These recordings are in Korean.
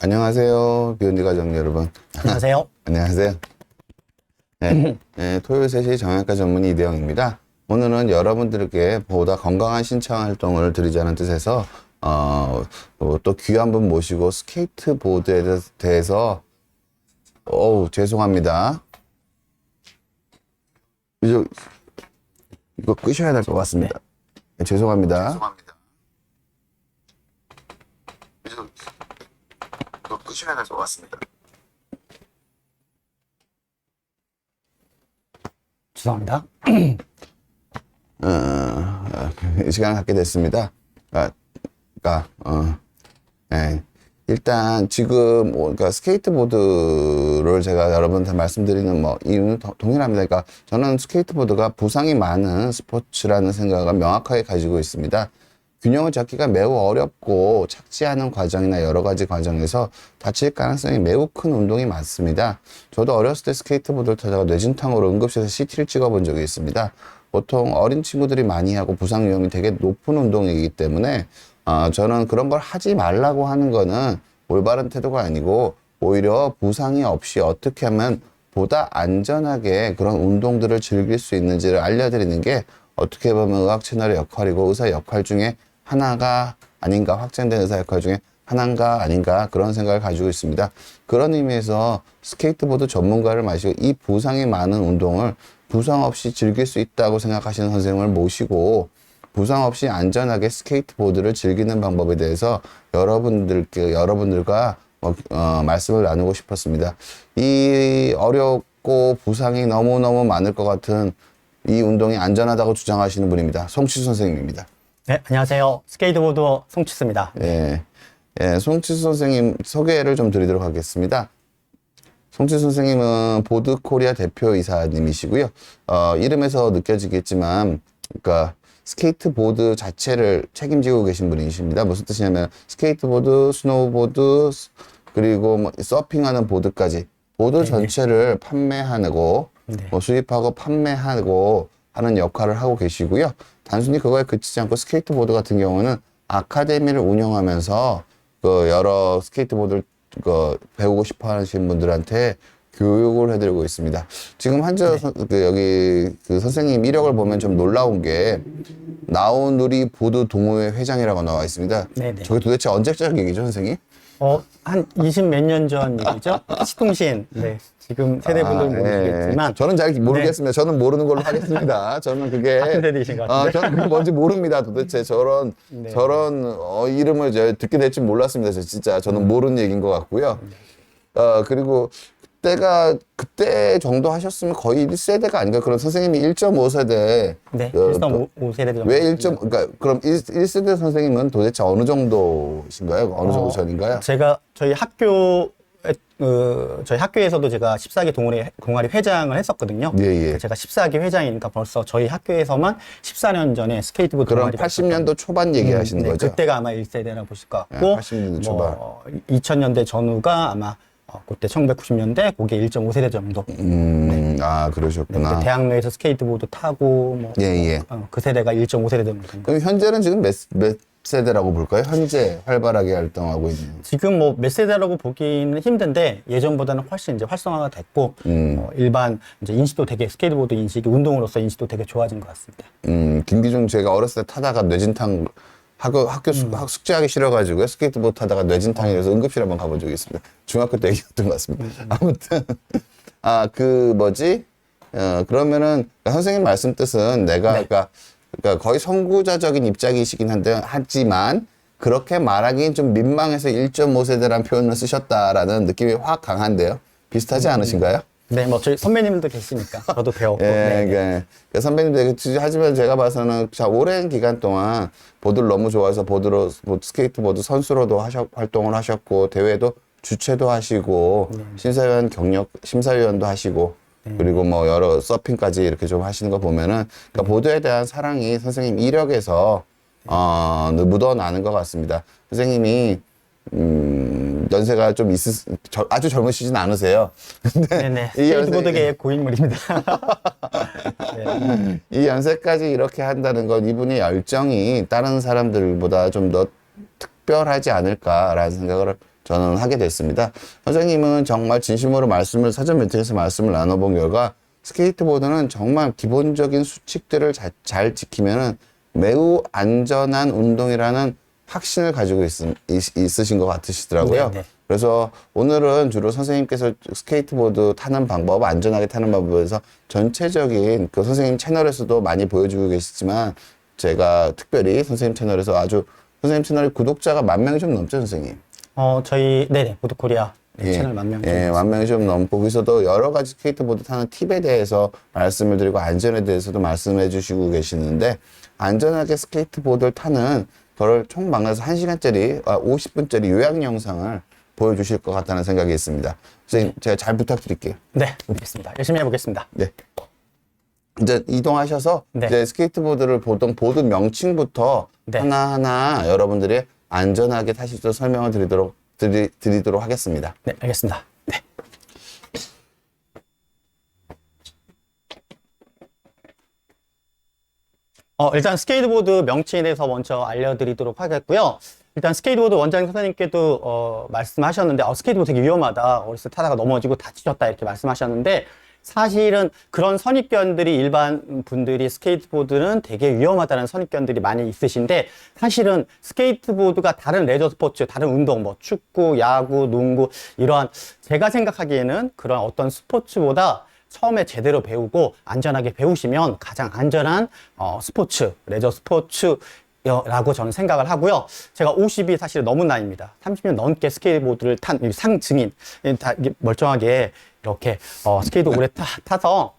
안녕하세요. 비욘디 가족 여러분. 안녕하세요. 안녕하세요. 네, 네, 토요일 3시 정형외과 전문 이대영입니다. 오늘은 여러분들께 보다 건강한 신체 활동을 드리자는 뜻에서 또 귀한 분 모시고 스케이트보드에 대해서 죄송합니다. 이거 끄셔야 될 것 같습니다. 네, 죄송합니다. 이거 끄셔야 될 것 같습니다. 죄송합니다. 이 시간을 갖게 됐습니다. 네. 일단 지금 그러니까 스케이트보드를 제가 여러분한테 말씀드리는 이유는 동일합니다. 그러니까 저는 스케이트보드가 부상이 많은 스포츠라는 생각을 명확하게 가지고 있습니다. 균형을 잡기가 매우 어렵고 착지하는 과정이나 여러 가지 과정에서 다칠 가능성이 매우 큰 운동이 많습니다. 저도 어렸을 때 스케이트보드를 타다가 뇌진탕으로 응급실에서 CT를 찍어본 적이 있습니다. 보통 어린 친구들이 많이 하고 부상 위험이 되게 높은 운동이기 때문에 저는 그런 걸 하지 말라고 하는 거는 올바른 태도가 아니고 오히려 부상이 없이 어떻게 하면 보다 안전하게 그런 운동들을 즐길 수 있는지를 알려드리는 게 어떻게 보면 의학 채널의 역할이고 의사 역할 중에 하나가 아닌가, 확장된 의사 역할 중에 하나인가 아닌가 그런 생각을 가지고 있습니다. 그런 의미에서 스케이트보드 전문가를 마시고 이 부상이 많은 운동을 부상 없이 즐길 수 있다고 생각하시는 선생님을 모시고 부상 없이 안전하게 스케이트보드를 즐기는 방법에 대해서 여러분들과 말씀을 나누고 싶었습니다. 이 어렵고 부상이 너무너무 많을 것 같은 이 운동이 안전하다고 주장하시는 분입니다. 송치수 선생님입니다. 네, 안녕하세요. 스케이트보더 송치스입니다. 네. 송치수 선생님 소개를 좀 드리도록 하겠습니다. 송치수 선생님은 보드코리아 대표이사님이시고요. 이름에서 느껴지겠지만, 그러니까 스케이트보드 자체를 책임지고 계신 분이십니다. 무슨 뜻이냐면 스케이트보드, 스노우보드, 그리고 서핑하는 보드까지 보드 전체를 판매하고 수입하고 판매하고 하는 역할을 하고 계시고요. 단순히 그거에 그치지 않고 스케이트보드 같은 경우는 아카데미를 운영하면서 여러 스케이트보드를 배우고 싶어 하시는 분들한테 교육을 해드리고 있습니다. 지금 여기 선생님 이력을 보면 좀 놀라운 게 나우누리 보드 동호회 회장이라고 나와 있습니다. 네네. 저게 도대체 언제적 얘기죠, 선생님? 한 20 몇 년 전 얘기죠? 시통신. 네. 지금 세대분들은 모르시겠지만. 저는 잘 모르겠습니다. 저는 모르는 걸로 하겠습니다. 저는 그게. 같은 세대이신 것 같은데. 저는 그게 뭔지 모릅니다. 도대체 저런 이름을 제가 듣게 될 줄 몰랐습니다. 진짜. 저는 모르는 얘기인 것 같고요. 그리고 그때 정도 하셨으면 거의 1세대가 아닌가. 그럼 선생님이 1.5세대. 네. 1.5세대 정도. 왜 그럼 1세대 선생님은 도대체 어느 정도신가요? 어느 정도 전인가요? 제가 저희 학교에서도 제가 14기 동아리 회장을 했었거든요. 예. 제가 14기 회장이니까 벌써 저희 학교에서만 14년 전에 스케이트보드 그럼 동아리 80년도 초반 얘기하시는 거죠? 그때가 아마 1세대라고 보실 것 같고 80년대 초반. 2000년대 전후가 아마 그때 1990년대 그게 1.5세대 정도. 그러셨구나. 네, 대학로에서 스케이트보드 타고 그 세대가 1.5세대 정도. 그럼 현재는 지금 몇 세대라고 볼까요? 현재 활발하게 활동하고 있는. 지금 몇 세대라고 보기는 힘든데 예전보다는 훨씬 이제 활성화가 됐고 일반 이제 인식도 되게 스케이트보드 인식이 운동으로서 인식도 되게 좋아진 것 같습니다. 김기중 제가 어렸을 때 타다가 뇌진탕 학교 숙제하기 싫어가지고 스케이트보드 타다가 뇌진탕이 돼서 응급실 한번 가본 적이 있습니다. 중학교 때 얘기였던 것 같습니다. 아무튼 그러면은 선생님 말씀 뜻은 내가 그러니까 거의 선구자적인 입장이시긴 하지만 그렇게 말하기엔 좀 민망해서 1.5세대라는 표현을 쓰셨다라는 느낌이 확 강한데요. 비슷하지 않으신가요? 네, 저희 선배님도 계시니까 저도 배웠고. 그러니까 선배님들 하지만 제가 봐서는 오랜 기간 동안 보드를 너무 좋아해서 스케이트보드 선수로도 활동을 하셨고 대회도 주최도 하시고 심사위원도 하시고 그리고 여러 서핑까지 이렇게 좀 하시는 거 보면은 그러니까 보드에 대한 사랑이 선생님 이력에서 묻어나는 것 같습니다. 선생님이 연세가 좀 아주 젊으시진 않으세요. 네네. 스케이트보드계의 고인물입니다. 네. 이 연세까지 이렇게 한다는 건 이분의 열정이 다른 사람들보다 좀 더 특별하지 않을까라는 생각을 저는 하게 됐습니다. 선생님은 정말 진심으로 사전 미팅에서 말씀을 나눠본 결과 스케이트보드는 정말 기본적인 수칙들을 잘 지키면은 매우 안전한 운동이라는 확신을 가지고 있으신 것 같으시더라고요. 네. 그래서 오늘은 주로 선생님께서 스케이트보드 타는 방법, 안전하게 타는 방법에서 전체적인 그 선생님 채널에서도 많이 보여주고 계시지만 제가 특별히 선생님 채널에서 선생님 채널에 구독자가 10,000명이 좀 넘죠, 선생님? 저희, 네네, 보드코리아 채널 10,000명. 예, 10,000명이 좀 넘고, 거기서도 여러 가지 스케이트보드 타는 팁에 대해서 말씀을 드리고, 안전에 대해서도 말씀해 주시고 계시는데, 안전하게 스케이트보드를 타는 거를 총 막아서 1시간짜리, 50분짜리 요약 영상을 보여주실 것 같다는 생각이 있습니다. 선생님, 제가 잘 부탁드릴게요. 네, 알겠습니다. 열심히 해보겠습니다. 네. 이제 이동하셔서, 네. 이제 스케이트보드를 보던 보드 명칭부터 네. 하나하나 여러분들이 안전하게 타실 수 있도록 설명을 드리도록 하겠습니다. 네, 알겠습니다. 네. 일단 스케이트보드 명칭에 대해서 먼저 알려드리도록 하겠고요. 일단 스케이트보드 원장님 선생님께도 말씀하셨는데 스케이트보드 되게 위험하다. 어렸을 때 타다가 넘어지고 다치셨다 이렇게 말씀하셨는데 사실은 그런 선입견들이 일반 분들이 스케이트보드는 되게 위험하다는 선입견들이 많이 있으신데 사실은 스케이트보드가 다른 레저 스포츠, 다른 운동, 뭐 축구, 야구, 농구 이러한 제가 생각하기에는 그런 어떤 스포츠보다 처음에 제대로 배우고 안전하게 배우시면 가장 안전한 스포츠, 레저 스포츠 라고 저는 생각을 하고요. 제가 50이 사실 넘은 나이입니다. 30년 넘게 스케이트보드를 탄 상증인, 다 멀쩡하게 이렇게 스케이트 오래 타서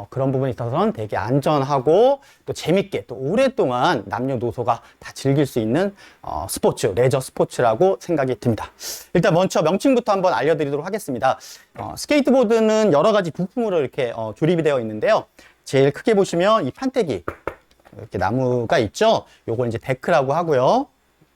그런 부분에 있어서는 되게 안전하고 또 재밌게 또 오랫동안 남녀노소가 다 즐길 수 있는 스포츠, 레저 스포츠라고 생각이 듭니다. 일단 먼저 명칭부터 한번 알려드리도록 하겠습니다. 스케이트보드는 여러 가지 부품으로 이렇게 조립이 되어 있는데요. 제일 크게 보시면 이 판때기 이렇게 나무가 있죠. 요걸 이제 데크라고 하고요.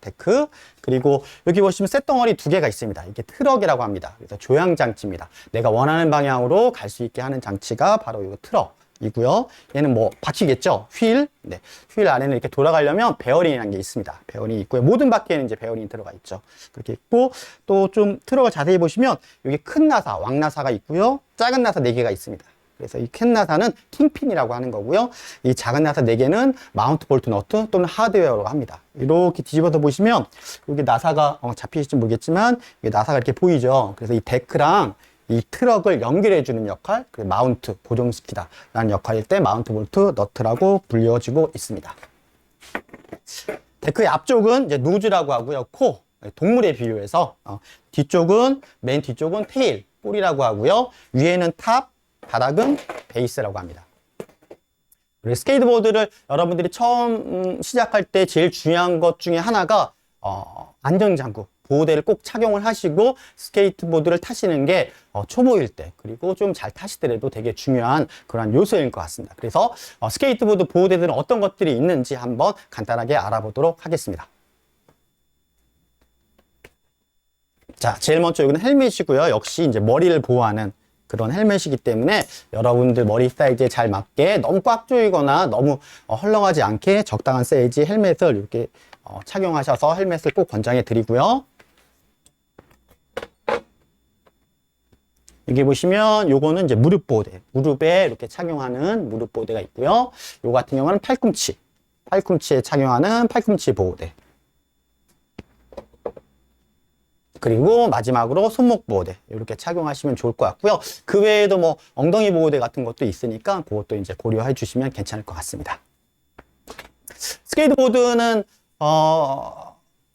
데크. 그리고 여기 보시면 쇳덩어리 2개가 있습니다. 이게 트럭이라고 합니다. 그래서 조향 장치입니다. 내가 원하는 방향으로 갈 수 있게 하는 장치가 바로 이 트럭이고요. 얘는 뭐 바퀴겠죠. 휠. 네. 휠 안에는 이렇게 돌아가려면 베어링이라는 게 있습니다. 베어링이 있고요. 모든 바퀴에는 이제 베어링이 들어가 있죠. 그렇게 있고 또 좀 트럭을 자세히 보시면 여기 큰 나사, 왕나사가 있고요. 작은 나사 4개가 있습니다. 그래서 이 큰 나사는 킹핀이라고 하는 거고요. 이 작은 나사 4개는 마운트 볼트 너트 또는 하드웨어라고 합니다. 이렇게 뒤집어서 보시면 여기 나사가 잡히실지 모르겠지만 이게 나사가 이렇게 보이죠. 그래서 이 데크랑 이 트럭을 연결해주는 역할, 그 마운트, 고정시키다 라는 역할일 때 마운트 볼트 너트라고 불려지고 있습니다. 데크의 앞쪽은 이제 노즈라고 하고요. 코, 동물에 비유해서 뒤쪽은, 맨 뒤쪽은 테일, 꼬리라고 하고요. 위에는 탑, 바닥은 베이스라고 합니다. 그리고 스케이트보드를 여러분들이 처음 시작할 때 제일 중요한 것 중에 하나가 안전장구, 보호대를 꼭 착용을 하시고 스케이트보드를 타시는 게 초보일 때 그리고 좀 잘 타시더라도 되게 중요한 그런 요소인 것 같습니다. 그래서 스케이트보드 보호대들은 어떤 것들이 있는지 한번 간단하게 알아보도록 하겠습니다. 자, 제일 먼저 여기는 헬멧이고요. 역시 이제 머리를 보호하는 그런 헬멧이기 때문에 여러분들 머리 사이즈에 잘 맞게 너무 꽉 조이거나 너무 헐렁하지 않게 적당한 사이즈 헬멧을 이렇게 착용하셔서 헬멧을 꼭 권장해 드리고요. 여기 보시면 요거는 이제 무릎 보호대, 무릎에 이렇게 착용하는 무릎 보호대가 있고요. 요 같은 경우는 팔꿈치에 착용하는 팔꿈치 보호대. 그리고 마지막으로 손목 보호대 이렇게 착용하시면 좋을 것 같고요. 그 외에도 뭐 엉덩이 보호대 같은 것도 있으니까 그것도 이제 고려해 주시면 괜찮을 것 같습니다. 스케이트보드는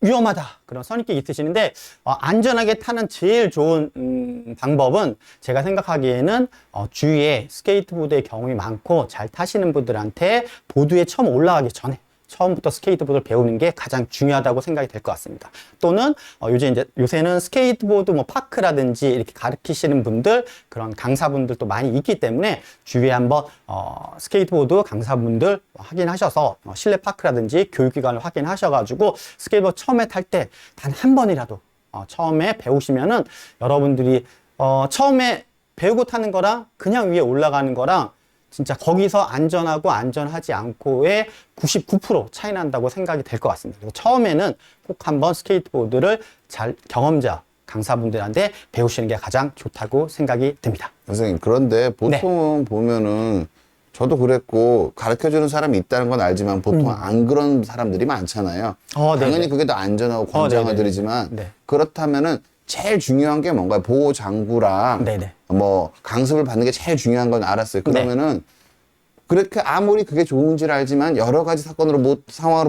위험하다 그런 선입견이 있으시는데 안전하게 타는 제일 좋은 방법은 제가 생각하기에는 주위에 스케이트보드의 경험이 많고 잘 타시는 분들한테 보드에 처음 올라가기 전에 처음부터 스케이트보드를 배우는 게 가장 중요하다고 생각이 될 것 같습니다. 또는 요새는 스케이트보드 뭐 파크라든지 이렇게 가르치시는 분들 그런 강사분들도 많이 있기 때문에 주위에 한번 스케이트보드 강사분들 확인하셔서 실내 파크라든지 교육기관을 확인하셔가지고 스케이트보드 처음에 탈 때 단 한 번이라도 처음에 배우시면은 여러분들이 처음에 배우고 타는 거랑 그냥 위에 올라가는 거랑 진짜 거기서 안전하고 안전하지 않고의 99% 차이 난다고 생각이 될 것 같습니다. 그래서 처음에는 꼭 한번 스케이트보드를 잘 경험자, 강사분들한테 배우시는 게 가장 좋다고 생각이 듭니다. 선생님, 그런데 보통 보면은 저도 그랬고 가르쳐주는 사람이 있다는 건 알지만 보통 안 그런 사람들이 많잖아요. 당연히 네네. 그게 더 안전하고 권장어들이지만 네. 그렇다면은 제일 중요한 게 뭔가요? 보호 장구랑 네네. 뭐 강습을 받는 게 제일 중요한 건 알았어요. 그러면은 그렇게 아무리 그게 좋은지를 알지만 여러 가지 상황으로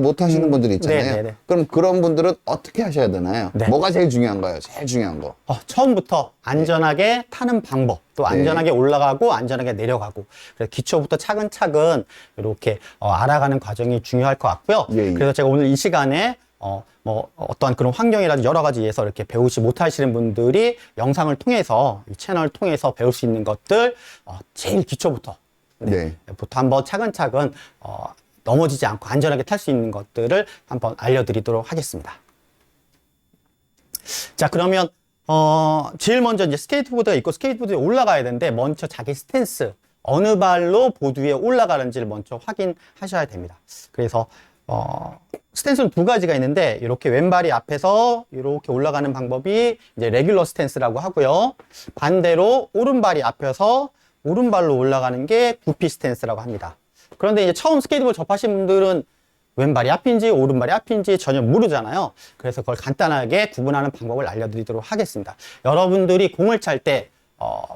못 하시는 분들이 있잖아요. 네네네. 그럼 그런 분들은 어떻게 하셔야 되나요? 네. 뭐가 제일 중요한가요? 제일 중요한 거. 처음부터 안전하게 타는 방법, 또 안전하게 올라가고 안전하게 내려가고, 그래서 기초부터 차근차근 이렇게 알아가는 과정이 중요할 것 같고요. 예, 예. 그래서 제가 오늘 이 시간에 어떠한 그런 환경이라든지 여러 가지에서 이렇게 배우지 못하시는 분들이 영상을 통해서, 이 채널을 통해서 배울 수 있는 것들, 제일 기초부터 부터 한번 차근차근 넘어지지 않고 안전하게 탈 수 있는 것들을 한번 알려드리도록 하겠습니다. 자, 그러면 제일 먼저 이제 스케이트보드가 있고 스케이트보드에 올라가야 되는데 먼저 자기 스탠스, 어느 발로 보드 위에 올라가는지를 먼저 확인하셔야 됩니다. 그래서 스탠스는 두 가지가 있는데 이렇게 왼발이 앞에서 이렇게 올라가는 방법이 이제 레귤러 스탠스라고 하고요. 반대로 오른발이 앞에서 오른발로 올라가는 게 구피 스탠스라고 합니다. 그런데 이제 처음 스케이트보드 접하신 분들은 왼발이 앞인지 오른발이 앞인지 전혀 모르잖아요. 그래서 그걸 간단하게 구분하는 방법을 알려드리도록 하겠습니다. 여러분들이 공을 찰 때,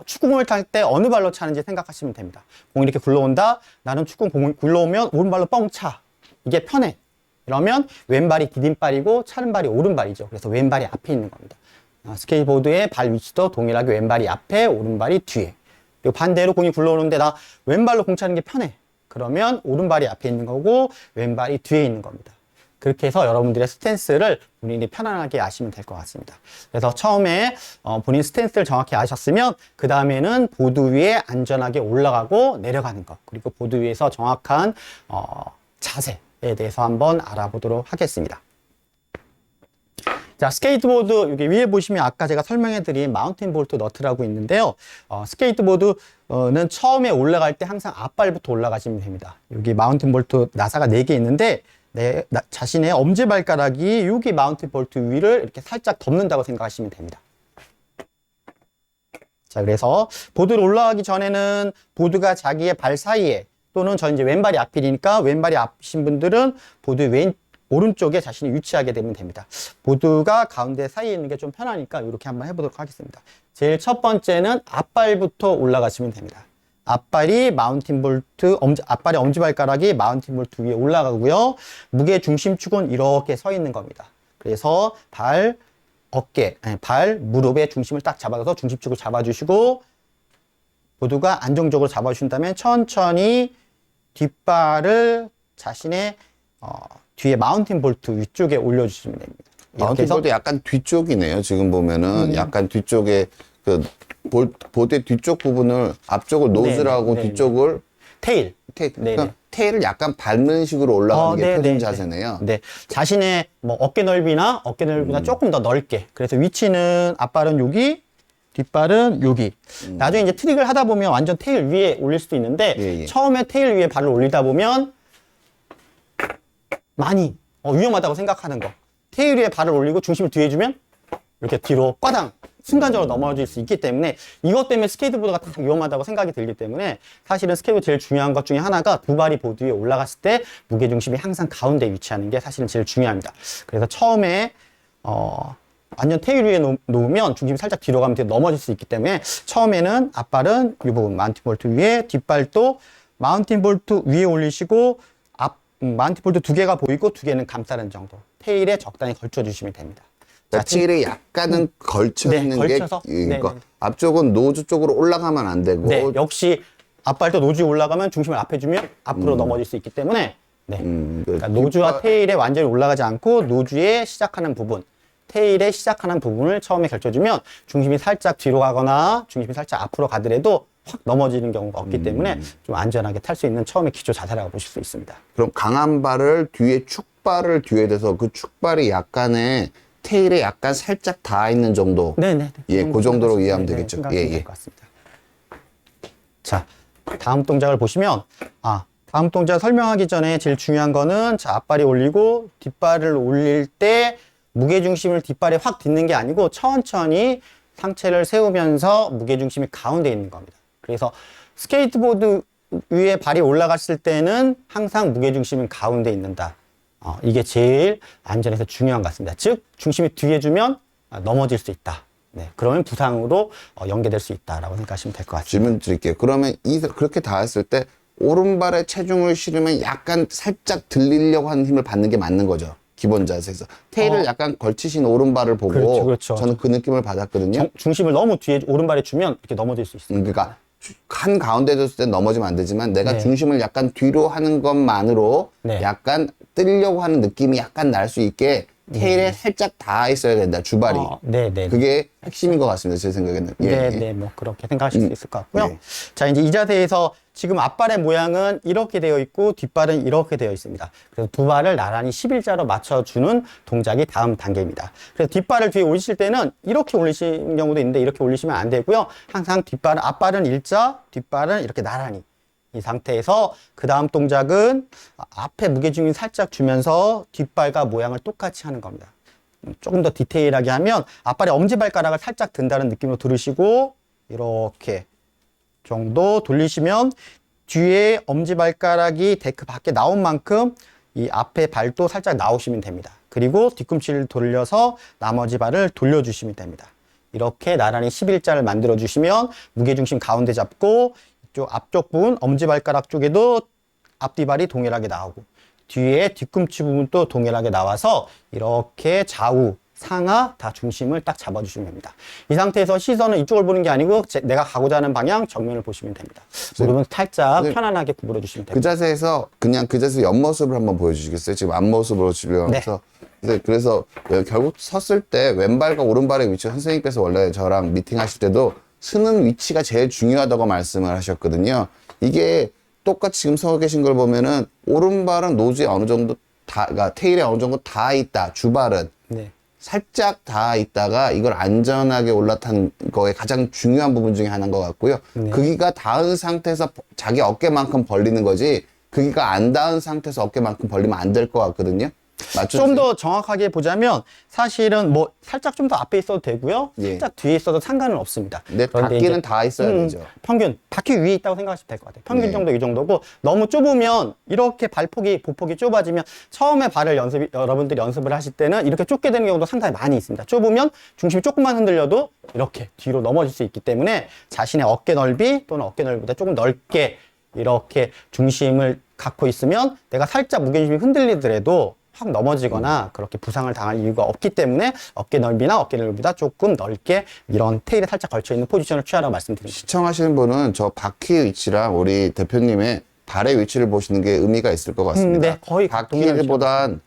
축구공을 탈 때 어느 발로 차는지 생각하시면 됩니다. 공이 이렇게 굴러온다? 나는 축구공이 굴러오면 오른발로 뻥 차. 이게 편해. 이러면 왼발이 디딤발이고 차는 발이 오른발이죠. 그래서 왼발이 앞에 있는 겁니다. 스케이트보드의 발 위치도 동일하게 왼발이 앞에, 오른발이 뒤에. 그리고 반대로 공이 굴러오는데 나 왼발로 공 차는 게 편해. 그러면 오른발이 앞에 있는 거고 왼발이 뒤에 있는 겁니다. 그렇게 해서 여러분들의 스탠스를 본인이 편안하게 아시면 될 것 같습니다. 그래서 처음에 본인 스탠스를 정확히 아셨으면 그 다음에는 보드 위에 안전하게 올라가고 내려가는 것, 그리고 보드 위에서 정확한 자세에 대해서 한번 알아보도록 하겠습니다. 자, 스케이트보드 여기 위에 보시면 아까 제가 설명해드린 마운틴 볼트 너트라고 있는데요. 스케이트보드는 처음에 올라갈 때 항상 앞발부터 올라가시면 됩니다. 여기 마운틴 볼트 나사가 4개 있는데 자신의 엄지발가락이 여기 마운틴 볼트 위를 이렇게 살짝 덮는다고 생각하시면 됩니다. 자, 그래서 보드를 올라가기 전에는 보드가 자기의 발 사이에 또는 저 이제 왼발이 앞이니까 왼발이 앞이신 분들은 보드 오른쪽에 자신이 위치하게 되면 됩니다. 보드가 가운데 사이에 있는 게 좀 편하니까 이렇게 한번 해보도록 하겠습니다. 제일 첫 번째는 앞발부터 올라가시면 됩니다. 앞발이 앞발의 엄지발가락이 마운틴 볼트 위에 올라가고요. 무게 중심축은 이렇게 서 있는 겁니다. 그래서 발, 무릎의 중심을 딱 잡아서 중심축을 잡아주시고 보드가 안정적으로 잡아주신다면 천천히 뒷발을 자신의 뒤에 마운틴 볼트 위쪽에 올려주시면 됩니다. 마운틴 볼트 약간 뒤쪽이네요. 지금 보면은 약간 뒤쪽에 그 보드의 뒤쪽 부분을 앞쪽을 노즐하고 네네. 뒤쪽을 테일. 그러니까 테일을 약간 밟는 식으로 올라가는 게 표준 자세네요. 네, 자신의 어깨 넓이나 조금 더 넓게. 그래서 위치는 앞발은 여기, 뒷발은 여기. 나중에 이제 트릭을 하다 보면 완전 테일 위에 올릴 수도 있는데 처음에 테일 위에 발을 올리다 보면 많이 위험하다고 생각하는 거. 테일 위에 발을 올리고 중심을 뒤에 주면 이렇게 뒤로 꽈당 순간적으로 넘어질 수 있기 때문에 이것 때문에 스케이트보드가 다 위험하다고 생각이 들기 때문에 사실은 스케이트보드 제일 중요한 것 중에 하나가 두 발이 보드 위에 올라갔을 때 무게중심이 항상 가운데 위치하는 게 사실은 제일 중요합니다. 그래서 처음에 완전 테일 위에 놓으면 중심이 살짝 뒤로 가면 넘어질 수 있기 때문에 처음에는 앞발은 이 부분 마운틴 볼트 위에, 뒷발도 마운틴 볼트 위에 올리시고 마운틴 볼트 2개가 보이고 2개는 감싸는 정도. 테일에 적당히 걸쳐주시면 됩니다. 자, 테일에 약간은 걸쳐 있는 걸쳐서. 게 앞쪽은 노즈 쪽으로 올라가면 안 되고 역시 앞발도 노즈에 올라가면 중심을 앞에 주면 앞으로 넘어질 수 있기 때문에 그러니까 노즈와 테일에 완전히 올라가지 않고 노즈에 시작하는 부분, 테일에 시작하는 부분을 처음에 걸쳐주면 중심이 살짝 뒤로 가거나 중심이 살짝 앞으로 가더라도 확 넘어지는 경우가 없기 때문에 좀 안전하게 탈 수 있는 처음에 기초 자세라고 보실 수 있습니다. 그럼 강한 발을 뒤에 축발을 뒤에 대서 그 축발이 약간의 테일에 약간 살짝 닿아 있는 정도. 그 정도로 이해하면 되겠죠. 될 것 같습니다. 자, 다음 동작을 보시면 다음 동작 설명하기 전에 제일 중요한 거는 자, 앞발이 올리고 뒷발을 올릴 때 무게중심을 뒷발에 확 딛는 게 아니고 천천히 상체를 세우면서 무게중심이 가운데 있는 겁니다. 그래서 스케이트보드 위에 발이 올라갔을 때는 항상 무게중심은 가운데 있는다. 이게 제일 안전에서 중요한 것 같습니다. 즉, 중심이 뒤에 주면 넘어질 수 있다. 네, 그러면 부상으로 연계될 수 있다라고 생각하시면 될 것 같습니다. 질문 드릴게요. 그러면 그렇게 닿았을 때 오른발에 체중을 실으면 약간 살짝 들리려고 하는 힘을 받는 게 맞는 거죠. 기본 자세에서. 테일을 약간 걸치신 오른발을 보고 그렇죠, 그렇죠. 저는 그 느낌을 받았거든요. 중심을 너무 뒤에 오른발에 주면 이렇게 넘어질 수 있습니다. 그러니까 한 가운데 뒀을 때 넘어지면 안 되지만 내가 네. 중심을 약간 뒤로 하는 것만으로 네. 약간 뜨려고 하는 느낌이 약간 날 수 있게 테일에 살짝 닿아 있어야 된다. 주발이. 네. 그게 핵심인 것 같습니다. 제 생각에는. 예. 네, 뭐 그렇게 생각하실 수 있을 것 같고요. 네. 자, 이제 이 자세에서 지금 앞발의 모양은 이렇게 되어 있고 뒷발은 이렇게 되어 있습니다. 그래서 두 발을 나란히 11자로 맞춰주는 동작이 다음 단계입니다. 그래서 뒷발을 뒤에 올리실 때는 이렇게 올리시는 경우도 있는데 이렇게 올리시면 안 되고요. 항상 앞발은 일자, 뒷발은 이렇게 나란히. 이 상태에서 그 다음 동작은 앞에 무게중심 살짝 주면서 뒷발과 모양을 똑같이 하는 겁니다. 조금 더 디테일하게 하면 앞발에 엄지발가락을 살짝 든다는 느낌으로 들으시고 이렇게 정도 돌리시면 뒤에 엄지발가락이 데크 밖에 나온 만큼 이 앞에 발도 살짝 나오시면 됩니다. 그리고 뒤꿈치를 돌려서 나머지 발을 돌려주시면 됩니다. 이렇게 나란히 11자를 만들어 주시면 무게중심 가운데 잡고 이쪽 앞쪽 부분 엄지발가락 쪽에도 앞뒤발이 동일하게 나오고 뒤에 뒤꿈치 부분도 동일하게 나와서 이렇게 좌우 상하 다 중심을 딱 잡아주시면 됩니다. 이 상태에서 시선은 이쪽을 보는 게 아니고 내가 가고자 하는 방향 정면을 보시면 됩니다. 무릎은 살짝 편안하게 구부려 주시면 그 됩니다. 자세에서 그냥 그 자세 옆모습을 한번 보여주시겠어요? 지금 앞모습으로 지려면서 그래서 결국 섰을 때 왼발과 오른발의 위치 선생님께서 원래 저랑 미팅하실 때도 서는 위치가 제일 중요하다고 말씀을 하셨거든요. 이게 똑같이 지금 서 계신 걸 보면은 오른발은 노즈에 어느 정도 그러니까 테일에 어느 정도 닿아 있다. 주발은 네. 살짝 닿아 있다가 이걸 안전하게 올라탄 거에 가장 중요한 부분 중에 하나인 것 같고요. 크기가 닿은 상태에서 자기 어깨만큼 벌리는 거지 크기가 안 닿은 상태에서 어깨만큼 벌리면 안 될 것 같거든요. 맞죠? 좀 더 정확하게 보자면 사실은 뭐 살짝 좀 더 앞에 있어도 되고요. 예. 살짝 뒤에 있어도 상관은 없습니다. 근데 그런데 닿기는 이제 닿아 있어야 되죠. 평균 바퀴 위에 있다고 생각하시면 될 것 같아요. 평균 네. 정도 이 정도고 너무 좁으면 이렇게 보폭이 좁아지면 처음에 발을 여러분들이 연습을 하실 때는 이렇게 좁게 되는 경우도 상당히 많이 있습니다. 좁으면 중심이 조금만 흔들려도 이렇게 뒤로 넘어질 수 있기 때문에 자신의 어깨 넓이 또는 어깨 넓이보다 조금 넓게 이렇게 중심을 갖고 있으면 내가 살짝 무게중심이 흔들리더라도 확 넘어지거나 그렇게 부상을 당할 이유가 없기 때문에 어깨 넓이나 어깨 넓이보다 조금 넓게 이런 테일에 살짝 걸쳐 있는 포지션을 취하라고 말씀드립니다. 시청하시는 분은 저 바퀴의 위치랑 우리 대표님의 발의 위치를 보시는 게 의미가 있을 것 같습니다. 네, 거의 바퀴보단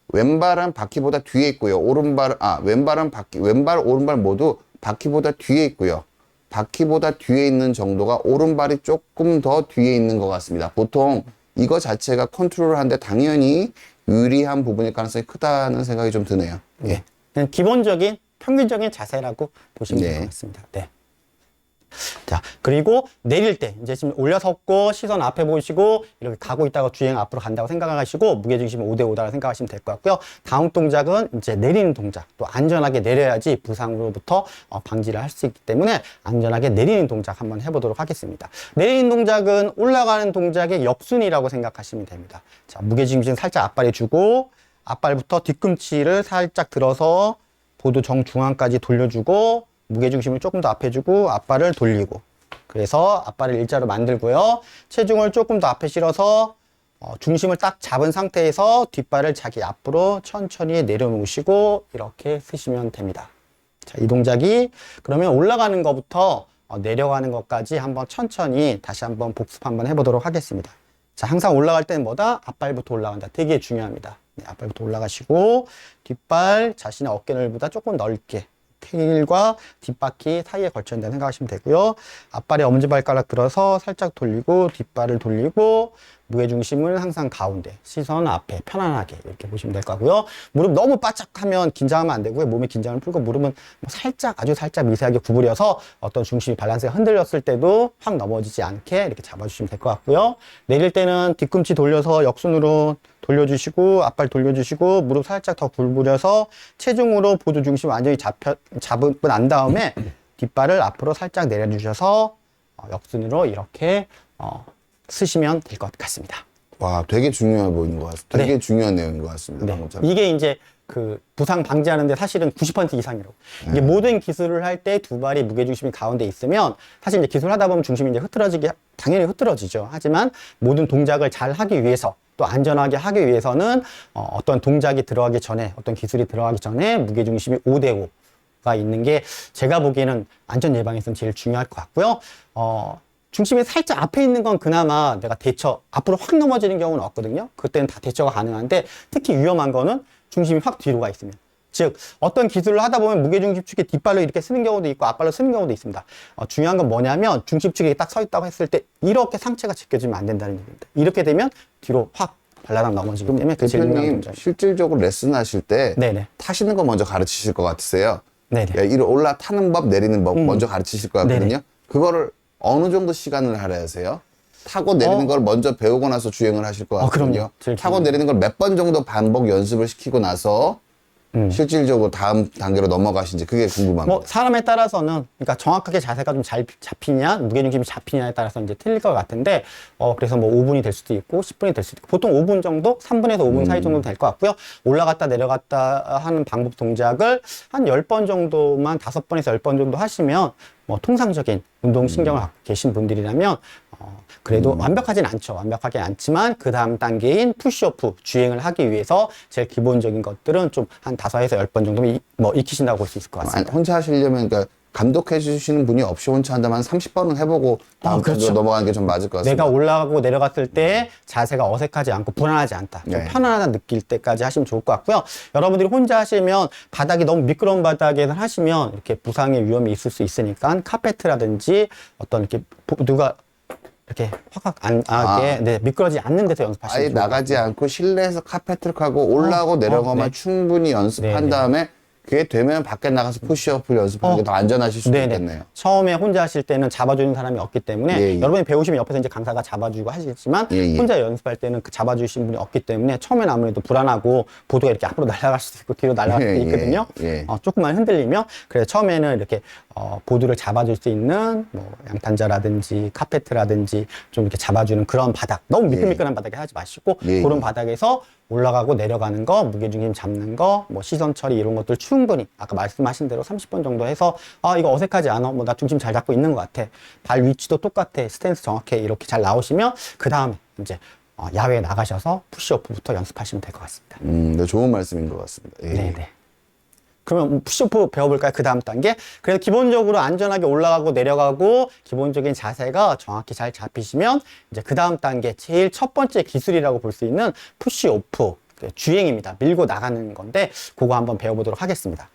왼발은 바퀴보다 뒤에 있고요. 왼발은 왼발, 오른발 모두 바퀴보다 뒤에 있고요. 바퀴보다 뒤에 있는 정도가 오른발이 조금 더 뒤에 있는 것 같습니다. 보통 이거 자체가 컨트롤을 하는데 당연히 유리한 부분일 가능성이 크다는 생각이 좀 드네요. 예. 그냥 기본적인 평균적인 자세라고 보시면 될 네. 것 같습니다. 네. 자, 그리고 내릴 때 이제 지금 올려섰고 시선 앞에 보시고 이렇게 가고 있다가 주행 앞으로 간다고 생각하시고 무게중심은 5대5다라고 생각하시면 될 것 같고요. 다음 동작은 이제 내리는 동작. 또 안전하게 내려야지 부상으로부터 방지를 할 수 있기 때문에 안전하게 내리는 동작 한번 해보도록 하겠습니다. 내리는 동작은 올라가는 동작의 역순이라고 생각하시면 됩니다. 자, 무게중심 살짝 앞발에 주고 앞발부터 뒤꿈치를 살짝 들어서 보드 정중앙까지 돌려주고 무게중심을 조금 더 앞에 주고 앞발을 돌리고 그래서 앞발을 일자로 만들고요. 체중을 조금 더 앞에 실어서 중심을 딱 잡은 상태에서 뒷발을 자기 앞으로 천천히 내려놓으시고 이렇게 쓰시면 됩니다. 자, 이 동작이 그러면 올라가는 것부터 내려가는 것까지 한번 천천히 다시 한번 복습 한번 해보도록 하겠습니다. 자, 항상 올라갈 때는 뭐다? 앞발부터 올라간다. 되게 중요합니다. 네, 앞발부터 올라가시고 뒷발 자신의 어깨 넓이보다 조금 넓게 테일과 뒷바퀴 사이에 걸쳐 있다고 생각하시면 되고요. 앞발에 엄지발가락 들어서 살짝 돌리고 뒷발을 돌리고 무게중심은 항상 가운데, 시선 앞에 편안하게 이렇게 보시면 될 거고요. 무릎 너무 바짝하면 긴장하면 안 되고요. 몸의 긴장을 풀고 무릎은 뭐 살짝, 아주 살짝 미세하게 구부려서 어떤 중심이 밸런스가 흔들렸을 때도 확 넘어지지 않게 이렇게 잡아주시면 될 것 같고요. 내릴 때는 뒤꿈치 돌려서 역순으로 돌려주시고, 앞발 돌려주시고, 무릎 살짝 더 구부려서 체중으로 보드 중심 완전히 잡고 난 다음에 뒷발을 앞으로 살짝 내려주셔서 역순으로 이렇게 쓰시면 될 것 같습니다. 와, 되게 중요해 보이는 것 같습니다. 되게 네. 중요한 내용인 것 같습니다. 네. 방금 참. 이게 이제 그 부상 방지하는데 사실은 90% 이상이라고. 이게 모든 기술을 할 때 두 발이 무게중심이 가운데 있으면 사실 이제 기술을 하다 보면 중심이 이제 당연히 흐트러지죠. 하지만 모든 동작을 잘 하기 위해서 또 안전하게 하기 위해서는 어떤 동작이 들어가기 전에 어떤 기술이 들어가기 전에 무게중심이 5대5가 있는 게 제가 보기에는 안전 예방에서는 제일 중요할 것 같고요. 중심이 살짝 앞에 있는 건 그나마 내가 앞으로 확 넘어지는 경우는 없거든요. 그때는 다 대처가 가능한데 특히 위험한 거는 중심이 확 뒤로 가 있으면. 즉, 어떤 기술을 하다 보면 무게중심축에 뒷발로 이렇게 쓰는 경우도 있고 앞발로 쓰는 경우도 있습니다. 중요한 건 뭐냐면 중심축에 딱 서 있다고 했을 때 이렇게 상체가 제껴지면 안 된다는 얘기입니다. 이렇게 되면 뒤로 확 발라당 넘어지기 때문에 그게 제일 중요한 대표님, 점이죠. 실질적으로 레슨 하실 때 네네. 타시는 거 먼저 가르치실 것 같으세요? 네네. 야, 이를 올라타는 법, 내리는 법 먼저 가르치실 것 같거든요. 네네. 그거를 어느 정도 시간을 할애하세요? 타고 내리는 걸 먼저 배우고 나서 주행을 하실 것 같거든요. 그럼요. 제일 타고 내리는 걸 몇 번 정도 반복 연습을 시키고 나서 실질적으로 다음 단계로 넘어가신지 그게 궁금합니다. 뭐 사람에 따라서는 그러니까 정확하게 자세가 좀 잘 잡히냐 무게중심이 잡히냐에 따라서 이제 틀릴 것 같은데 그래서 뭐 5분이 될 수도 있고 10분이 될 수도 있고 보통 5분 정도 3분에서 5분 사이 정도 될 것 같고요. 올라갔다 내려갔다 하는 반복 동작을 한 10번 정도만 5번에서 10번 정도 하시면 뭐 통상적인 운동신경을 갖고 계신 분들이라면 그래도 완벽하진 않죠. 완벽하긴 않지만 그 다음 단계인 푸시오프 주행을 하기 위해서 제일 기본적인 것들은 좀 한 5에서 10번 정도면 뭐 익히신다고 볼 수 있을 것 같습니다. 혼자 하시려면 그러니까 감독해 주시는 분이 없이 혼자 한다면 한 30번은 해보고 다음 단계로 그렇죠. 넘어가는 게 좀 맞을 것 같습니다. 내가 올라가고 내려갔을 때 자세가 어색하지 않고 불안하지 않다. 좀 네. 편안하다 느낄 때까지 하시면 좋을 것 같고요. 여러분들이 혼자 하시면 바닥이 너무 미끄러운 바닥에서 하시면 이렇게 부상의 위험이 있을 수 있으니까 카페트라든지 어떤 이렇게 누가 이렇게 확확 안 하게 미끄러지지 않는 데서 연습하시면 아예 좋을 것 나가지 않고 실내에서 카페트를 하고 올라가고 내려가면 네. 충분히 연습한 네. 다음에 그게 되면 밖에 나가서 푸시업을 연습하는 게 더 안전하실 수도 네네. 있겠네요. 처음에 혼자 하실 때는 잡아주는 사람이 없기 때문에 예, 예. 여러분이 배우시면 옆에서 이제 강사가 잡아주고 하시지만 예, 예. 혼자 연습할 때는 그 잡아주신 분이 없기 때문에 처음에는 아무래도 불안하고 보드가 이렇게 앞으로 날아갈 수도 있고 뒤로 날아갈 수도 예, 있거든요. 예. 조금만 흔들리면 그래서 처음에는 이렇게 보드를 잡아줄 수 있는 뭐 양탄자라든지 카페트라든지 좀 이렇게 잡아주는 그런 바닥 너무 미끌미끌한 바닥에 하지 마시고 예, 그런 예. 바닥에서 올라가고 내려가는 거, 무게중심 잡는 거, 뭐 시선 처리 이런 것들 충분히 아까 말씀하신 대로 30번 정도 해서 이거 어색하지 않아? 뭐 나 중심 잘 잡고 있는 것 같아. 발 위치도 똑같아. 스탠스 정확해. 이렇게 잘 나오시면 그 다음에 이제 야외에 나가셔서 푸시오프부터 연습하시면 될 것 같습니다. 네, 좋은 말씀인 것 같습니다. 예. 네네. 그러면 푸시오프 배워볼까요? 그 다음 단계? 그래서 기본적으로 안전하게 올라가고 내려가고 기본적인 자세가 정확히 잘 잡히시면 이제 그 다음 단계 제일 첫 번째 기술이라고 볼 수 있는 푸시오프 주행입니다. 밀고 나가는 건데 그거 한번 배워보도록 하겠습니다.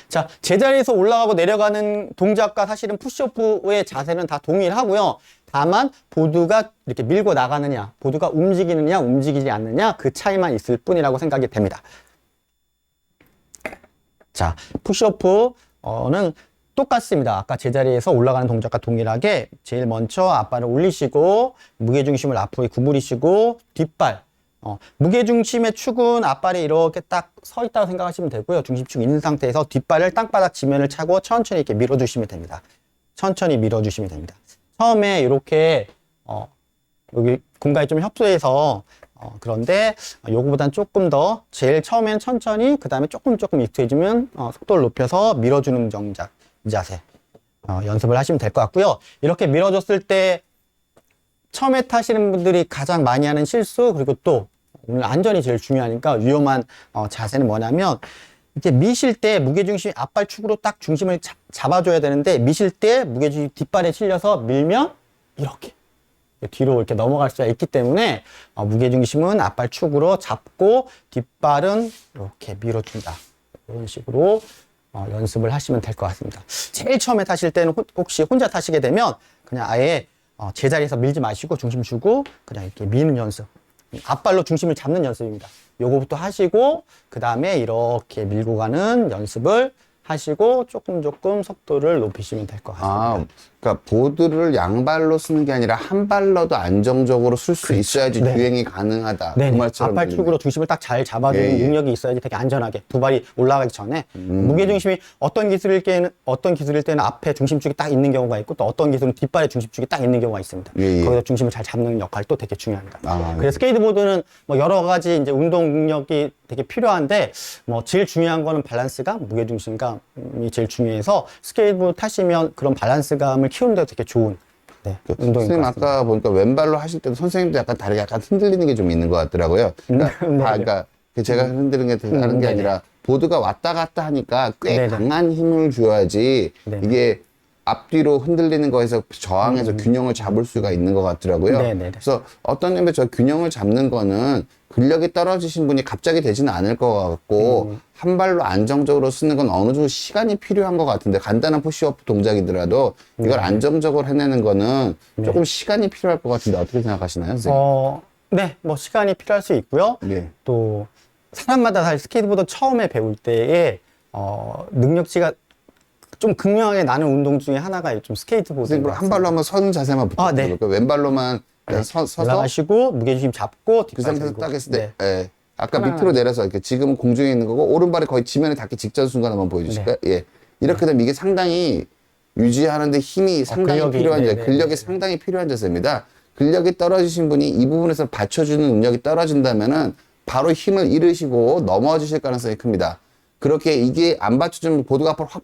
자, 제자리에서 올라가고 내려가는 동작과 사실은 푸시오프의 자세는 다 동일하고요. 다만 보드가 이렇게 밀고 나가느냐, 보드가 움직이느냐, 움직이지 않느냐 그 차이만 있을 뿐이라고 생각이 됩니다. 자, 푸시오프는 똑같습니다. 아까 제자리에서 올라가는 동작과 동일하게 제일 먼저 앞발을 올리시고 무게중심을 앞으로 구부리시고 뒷발 무게중심의 축은 앞발에 이렇게 딱 서 있다고 생각하시면 되고요. 중심축 있는 상태에서 뒷발을 땅바닥 지면을 차고 천천히 이렇게 밀어주시면 됩니다. 천천히 밀어주시면 됩니다. 처음에 이렇게 여기 공간이 좀 협소해서 그런데 요거보단 조금 더 제일 처음엔 천천히 그 다음에 조금 익숙해지면 속도를 높여서 밀어주는 동작 이 자세 연습을 하시면 될 것 같고요. 이렇게 밀어줬을 때 처음에 타시는 분들이 가장 많이 하는 실수 그리고 또 오늘 안전이 제일 중요하니까 위험한 자세는 뭐냐면 이렇게 미실 때 무게중심이 앞발 축으로 딱 중심을 잡아줘야 되는데 미실 때 무게중심이 뒷발에 실려서 밀면 이렇게 뒤로 이렇게 넘어갈 수가 있기 때문에 무게중심은 앞발 축으로 잡고 뒷발은 이렇게 밀어준다. 이런 식으로 연습을 하시면 될 것 같습니다. 제일 처음에 타실 때는 혹시 혼자 타시게 되면 그냥 아예 제자리에서 밀지 마시고 중심 주고 그냥 이렇게 미는 연습. 앞발로 중심을 잡는 연습입니다. 요거부터 하시고 그 다음에 이렇게 밀고 가는 연습을 하시고 조금 속도를 높이시면 될 것 같습니다. 아, 그러니까 보드를 양발로 쓰는 게 아니라 한 발로도 안정적으로 쓸 수 있어야지 네. 주행이 가능하다. 네, 그 말처럼 앞발축으로 중심을 딱 잘 잡아주는 예, 예. 능력이 있어야지 되게 안전하게 두 발이 올라가기 전에 무게 중심이 어떤 기술일 때는 앞에 중심축이 딱 있는 경우가 있고 또 어떤 기술은 뒷발에 중심축이 딱 있는 경우가 있습니다. 예, 예. 거기서 중심을 잘 잡는 역할도 되게 중요합니다. 아, 그래서 스케이트보드는 뭐 여러 가지 이제 운동 능력이 되게 필요한데 뭐 제일 중요한 거는 밸런스감, 무게 중심감이 제일 중요해서 스케이트보드 타시면 그런 밸런스감을 키우는데 되게 좋은 운동인 것 선생님 같습니다. 아까 보니까 왼발로 하실 때도 선생님도 약간 다리가 약간 흔들리는 게 좀 있는 것 같더라고요. 그러니까, 네, 그러니까 제가 흔드는 게 다른 게 네네. 아니라 보드가 왔다 갔다 하니까 꽤 네네. 강한 힘을 줘야지 네네. 이게 앞뒤로 흔들리는 거에서 저항해서 균형을 잡을 수가 있는 것 같더라고요. 네네네. 그래서 어떤 점에 저 균형을 잡는 거는 근력이 떨어지신 분이 갑자기 되지는 않을 것 같고 한 발로 안정적으로 쓰는 건 어느 정도 시간이 필요한 것 같은데 간단한 푸시업 동작이더라도 이걸 안정적으로 해내는 거는 조금 시간이 필요할 것 같은데 어떻게 생각하시나요, 선생님? 네, 뭐 시간이 필요할 수 있고요. 네. 또 사람마다 사실 스케이트보드 처음에 배울 때에 능력치가 좀 극명하게 나는 운동 중에 하나가 좀 스케이트보드인 선생님 것 그럼 한 같습니다. 발로 한번 서는 자세만 아, 네. 부탁드릴게요. 왼발로만 그냥 서서 올라가시고 무게중심 잡고 그 뒷발 상태에서 들고. 딱 했을 때, 네. 예. 아까 하나, 밑으로 내려서 이렇게 지금 공중에 있는 거고 오른발이 거의 지면에 닿기 직전 순간 한번 보여주실까요? 예. 이렇게 되면 이게 상당히 유지하는데 힘이 상당히 근력이, 필요한 네, 자, 네, 근력이 네. 상당히 필요한 자세입니다. 근력이 떨어지신 분이 이 부분에서 받쳐주는 능력이 떨어진다면은 바로 힘을 잃으시고 넘어지실 가능성이 큽니다. 그렇게 이게 안 받쳐주면 보드가 앞으로 팍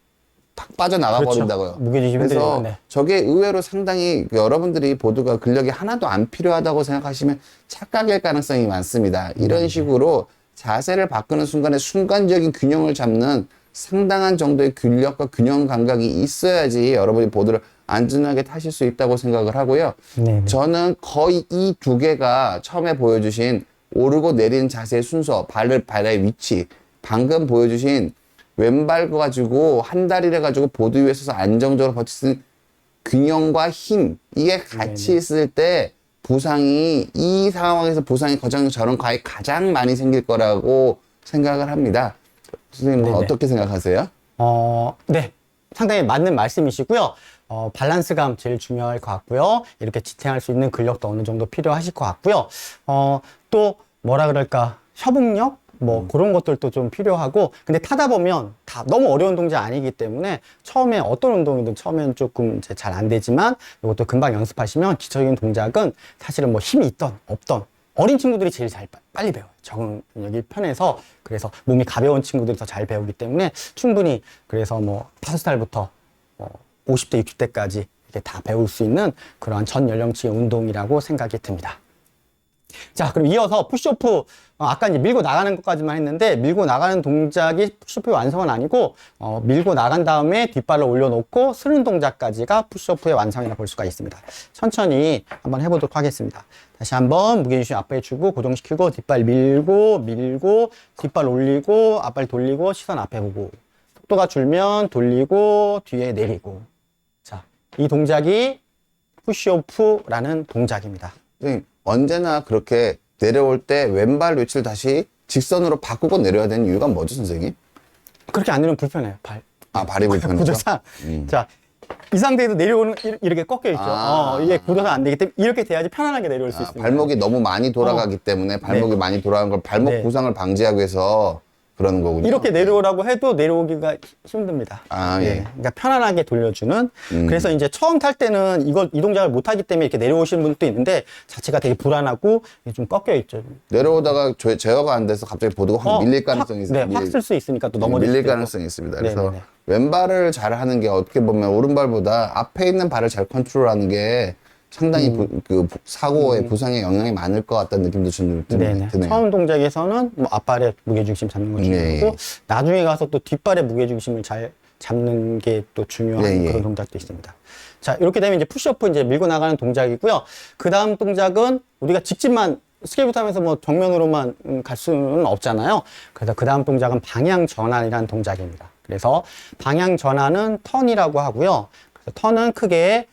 빠져나가 그렇죠. 버린다고요. 무게중심 그래서 흔들리면, 네. 저게 의외로 상당히 여러분들이 보드가 근력이 하나도 안 필요하다고 생각하시면 착각일 가능성이 많습니다. 이런 식으로 자세를 바꾸는 순간에 순간적인 균형을 잡는 상당한 정도의 근력과 균형 감각이 있어야지 여러분이 보드를 안전하게 타실 수 있다고 생각을 하고요. 네네. 저는 거의 이 두 개가 처음에 보여주신 오르고 내리는 자세의 순서, 발의 위치, 방금 보여주신 왼발 가지고 한 다리를 가지고 보드 위에 서서 안정적으로 버틸 수 있는 균형과 힘, 이게 같이 있을 때 부상이, 이 상황에서 부상이 저런 과에 가장 많이 생길 거라고 생각을 합니다. 선생님은 네네. 어떻게 생각하세요? 네. 상당히 맞는 말씀이시고요. 밸런스감 제일 중요할 것 같고요. 이렇게 지탱할 수 있는 근력도 어느 정도 필요하실 것 같고요. 또 뭐라 그럴까? 협응력? 뭐 그런 것들도 좀 필요하고 근데 타다 보면 다 너무 어려운 동작 아니기 때문에 처음에 어떤 운동이든 처음에는 조금 이제 잘 안 되지만 이것도 금방 연습하시면 기초적인 동작은 사실은 뭐 힘이 있던 없던 어린 친구들이 제일 잘 빨리 배워요. 적응력이 편해서 그래서 몸이 가벼운 친구들이 더 잘 배우기 때문에 충분히 그래서 뭐 5살부터 50대, 60대까지 이렇게 다 배울 수 있는 그러한 전 연령층의 운동이라고 생각이 듭니다. 자, 그럼 이어서 푸시오프, 아까 이제 밀고 나가는 것까지만 했는데, 밀고 나가는 동작이 푸시오프의 완성은 아니고, 밀고 나간 다음에 뒷발을 올려놓고 쓰는 동작까지가 푸시오프의 완성이라 볼 수가 있습니다. 천천히 한번 해보도록 하겠습니다. 다시 한번 무게중심 앞에 주고, 고정시키고, 뒷발 밀고, 뒷발 올리고, 앞발 돌리고, 시선 앞에 보고, 속도가 줄면 돌리고, 뒤에 내리고. 자, 이 동작이 푸시오프라는 동작입니다. 선생님, 언제나 그렇게 내려올 때 왼발 위치를 다시 직선으로 바꾸고 내려야 되는 이유가 뭐죠, 선생님? 그렇게 안 내리면 불편해요. 발이 불편해서? 구조상. 자, 이 상태에서 내려오는 이렇게 꺾여 있죠. 이게 구조상 안 되기 때문에 이렇게 돼야지 편안하게 내려올 수 있습니다. 발목이 너무 많이 돌아가기 때문에 발목이 많이 돌아가는 걸 발목 네. 부상을 방지하기 위해서 그러는 거군요. 이렇게 내려오라고 해도 내려오기가 힘듭니다. 아, 예. 그러니까 편안하게 돌려주는. 그래서 이제 처음 탈 때는 이 동작을 못 하기 때문에 이렇게 내려오시는 분도 있는데 자체가 되게 불안하고 좀 꺾여 있죠. 내려오다가 제어가 안 돼서 갑자기 보드가 확 밀릴 가능성이 있어요. 네, 확 쓸 수 있으니까 또 넘어질 밀릴 수도 있고. 가능성이 있습니다. 그래서 네네네. 왼발을 잘 하는 게 어떻게 보면 오른발보다 앞에 있는 발을 잘 컨트롤하는 게 상당히 사고의 부상에 영향이 많을 것 같다는 느낌도 좀 네네. 드네요. 처음 동작에서는 뭐 앞발에 무게중심 잡는 거 중요하고 예. 나중에 가서 또 뒷발에 무게중심을 잘 잡는 게 또 중요한 예. 그런 동작도 있습니다. 자, 이렇게 되면 이제 푸시업 이제 밀고 나가는 동작이고요. 그 다음 동작은 우리가 직진만 스케이트 하면서 뭐 정면으로만 갈 수는 없잖아요. 그래서 그 다음 동작은 방향 전환이라는 동작입니다. 그래서 방향 전환은 턴이라고 하고요. 그래서 턴은 크게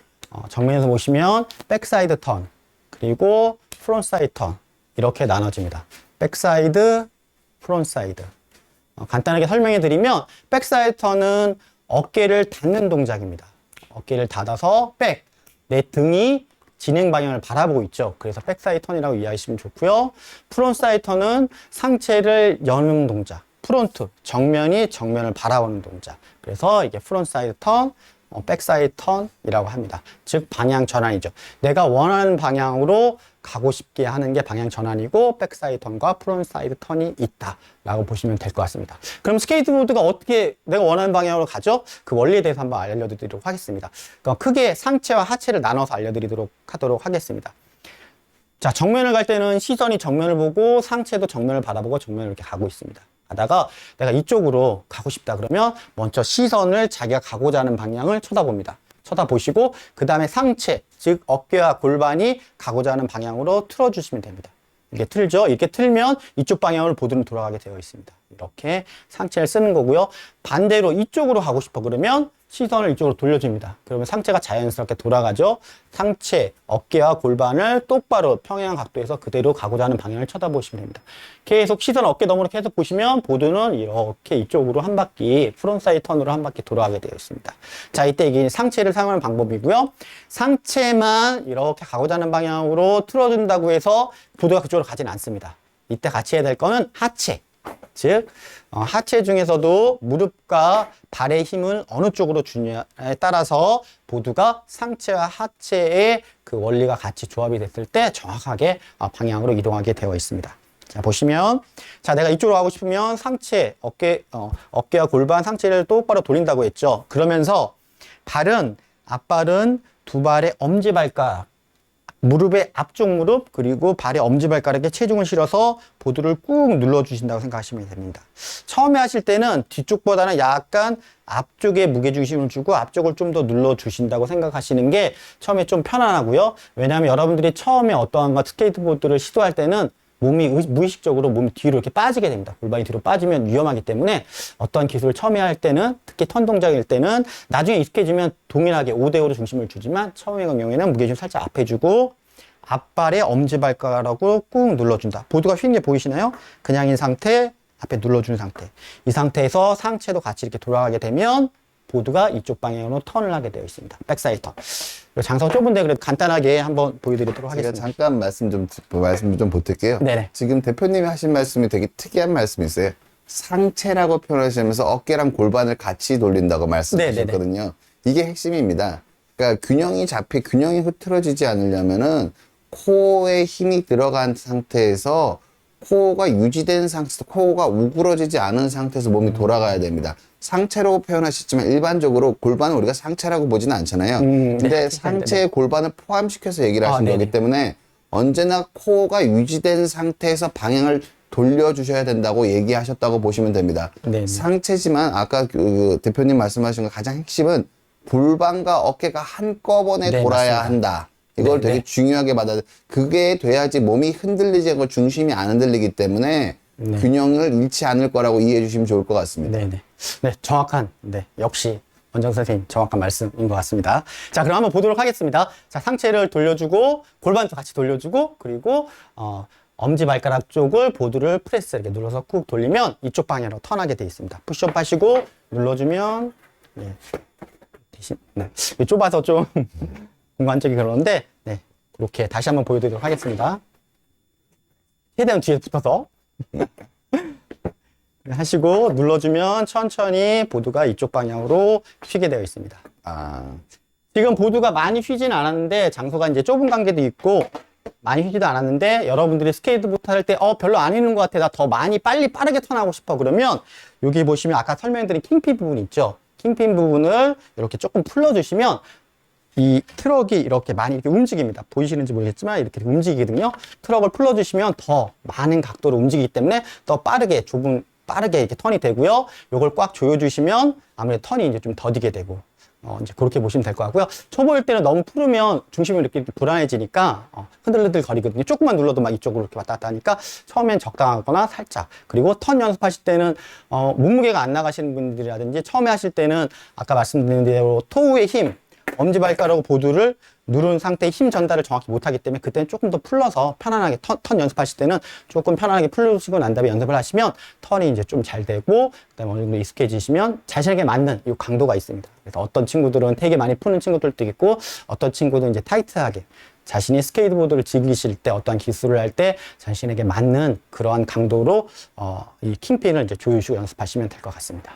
정면에서 보시면 백사이드 턴, 그리고 프론트사이드 턴 이렇게 나눠집니다. 백사이드, 프론트사이드. 간단하게 설명해 드리면 백사이드 턴은 어깨를 닫는 동작입니다. 어깨를 닫아서 백, 내 등이 진행 방향을 바라보고 있죠. 그래서 백사이드 턴이라고 이해하시면 좋고요. 프론트사이드 턴은 상체를 여는 동작. 프론트, 정면이 정면을 바라보는 동작. 그래서 이게 프론트사이드 턴, 백사이드 턴이라고 합니다. 즉 방향 전환이죠. 내가 원하는 방향으로 가고 싶게 하는 게 방향 전환이고 백사이드 턴과 프론트사이드 턴이 있다라고 보시면 될 것 같습니다. 그럼 스케이트보드가 어떻게 내가 원하는 방향으로 가죠? 그 원리에 대해서 한번 알려드리도록 하겠습니다. 그러니까 크게 상체와 하체를 나눠서 알려드리도록 하도록 하겠습니다. 자, 정면을 갈 때는 시선이 정면을 보고 상체도 정면을 바라보고 정면을 이렇게 가고 있습니다. 가다가 내가 이쪽으로 가고 싶다 그러면 먼저 시선을 자기가 가고자 하는 방향을 쳐다봅니다. 쳐다보시고 그 다음에 상체, 즉 어깨와 골반이 가고자 하는 방향으로 틀어주시면 됩니다. 이렇게 틀죠. 이렇게 틀면 이쪽 방향으로 보드는 돌아가게 되어 있습니다. 이렇게 상체를 쓰는 거고요. 반대로 이쪽으로 가고 싶어 그러면 시선을 이쪽으로 돌려줍니다. 그러면 상체가 자연스럽게 돌아가죠. 상체, 어깨와 골반을 똑바로 평행한 각도에서 그대로 가고자 하는 방향을 쳐다보시면 됩니다. 계속 시선 어깨 너머로 계속 보시면 보드는 이렇게 이쪽으로 한 바퀴, 프론트사이드 턴으로 한 바퀴 돌아가게 되어 있습니다. 자, 이때 이게 상체를 사용하는 방법이고요. 상체만 이렇게 가고자 하는 방향으로 틀어준다고 해서 보드가 그쪽으로 가진 않습니다. 이때 같이 해야 될 거는 하체. 즉 하체 중에서도 무릎과 발의 힘을 어느 쪽으로 주냐에 따라서 보드가 상체와 하체의 그 원리가 같이 조합이 됐을 때 정확하게 방향으로 이동하게 되어 있습니다. 자, 보시면 자, 내가 이쪽으로 가고 싶으면 상체, 어깨와 골반 상체를 똑바로 돌린다고 했죠. 그러면서 발은 앞발은 두 발의 엄지발가락, 무릎의 앞쪽 무릎 그리고 발의 엄지발가락에 체중을 실어서 보드를 꾹 눌러주신다고 생각하시면 됩니다. 처음에 하실 때는 뒤쪽보다는 약간 앞쪽에 무게중심을 주고 앞쪽을 좀 더 눌러주신다고 생각하시는 게 처음에 좀 편안하고요. 왜냐하면 여러분들이 처음에 어떠한 스케이트보드를 시도할 때는 몸이 무의식적으로 몸이 뒤로 이렇게 빠지게 됩니다. 골반이 뒤로 빠지면 위험하기 때문에 어떤 기술을 처음에 할 때는 특히 턴 동작일 때는 나중에 익숙해지면 동일하게 5대5로 중심을 주지만 처음의 경우에는 무게중심 살짝 앞에 주고 앞발의 엄지발가락으로 꾹 눌러준다. 보드가 휘는 게 보이시나요? 그냥인 상태, 앞에 눌러준 상태. 이 상태에서 상체도 같이 이렇게 돌아가게 되면 보드가 이쪽 방향으로 턴을 하게 되어 있습니다. 백사이드 턴. 장소가 좁은데 그래도 간단하게 한번 보여드리도록 하겠습니다. 제가 잠깐 말씀 좀 보탤게요. 네네. 지금 대표님이 하신 말씀이 되게 특이한 말씀이 있어요. 상체라고 표현하시면서 어깨랑 골반을 같이 돌린다고 말씀하셨거든요. 이게 핵심입니다. 그러니까 균형이 흐트러지지 않으려면은 코어에 힘이 들어간 상태에서 코어가 유지된 상태에서 코어가 우그러지지 않은 상태에서 몸이 돌아가야 됩니다. 상체로 표현하셨지만 일반적으로 골반은 우리가 상체라고 보지는 않잖아요. 근데 네. 상체의 골반을 포함시켜서 얘기를 하신 네네. 거기 때문에 언제나 코어가 유지된 상태에서 방향을 돌려주셔야 된다고 얘기하셨다고 보시면 됩니다. 네네. 상체지만 아까 그 대표님 말씀하신 거 가장 핵심은 골반과 어깨가 한꺼번에 네, 돌아야 맞습니다. 한다. 이걸 네, 되게 네. 중요하게 그게 돼야지 몸이 흔들리지 않고 중심이 안 흔들리기 때문에 네. 균형을 잃지 않을 거라고 이해해 주시면 좋을 것 같습니다. 네네. 네, 정확한, 역시 원장 선생님 정확한 말씀인 것 같습니다. 자, 그럼 한번 보도록 하겠습니다. 자, 상체를 돌려주고, 골반도 같이 돌려주고, 그리고, 엄지발가락 쪽을 보드를 프레스 이렇게 눌러서 꾹 돌리면 이쪽 방향으로 턴하게 되어 있습니다. 푸시업 하시고, 눌러주면, 대신, 좁아서 좀 공간적이 그러는데, 그렇게 다시 한번 보여드리도록 하겠습니다. 최대한 뒤에 붙어서. 하시고 눌러주면 천천히 보드가 이쪽 방향으로 휘게 되어 있습니다. 지금 보드가 많이 휘진 않았는데 장소가 이제 좁은 관계도 있고 많이 휘지도 않았는데 여러분들이 스케이트보드 할 때 별로 안 휘는 것 같아, 나 더 많이 빠르게 턴하고 싶어 그러면 여기 보시면 아까 설명드린 킹핀 부분 있죠. 킹핀 부분을 이렇게 조금 풀어주시면 이 트럭이 이렇게 많이 이렇게 움직입니다. 보이시는지 모르겠지만 이렇게 움직이거든요. 트럭을 풀어주시면 더 많은 각도로 움직이기 때문에 더 빠르게 이렇게 턴이 되고요. 요걸 꽉 조여주시면 아무래도 턴이 이제 좀 더디게 되고, 이제 그렇게 보시면 될 것 같고요. 초보일 때는 너무 풀으면 중심이 이렇게 불안해지니까, 흔들흔들 거리거든요. 조금만 눌러도 막 이쪽으로 이렇게 왔다 갔다 하니까 처음엔 적당하거나 살짝. 그리고 턴 연습하실 때는, 몸무게가 안 나가시는 분들이라든지 처음에 하실 때는 아까 말씀드린 대로 토우의 힘, 엄지발가락 보드를 누른 상태의 힘 전달을 정확히 못하기 때문에 그때는 조금 더 풀러서 편안하게 턴 연습하실 때는 조금 편안하게 풀으시고 난 다음에 연습을 하시면 턴이 이제 좀 잘 되고 그다음에 어느 정도 익숙해지시면 자신에게 맞는 이 강도가 있습니다. 그래서 어떤 친구들은 되게 많이 푸는 친구들도 있고 어떤 친구들은 이제 타이트하게 자신이 스케이트보드를 즐기실 때 어떠한 기술을 할 때 자신에게 맞는 그러한 강도로 이 킹핀을 이제 조이시고 연습하시면 될 것 같습니다.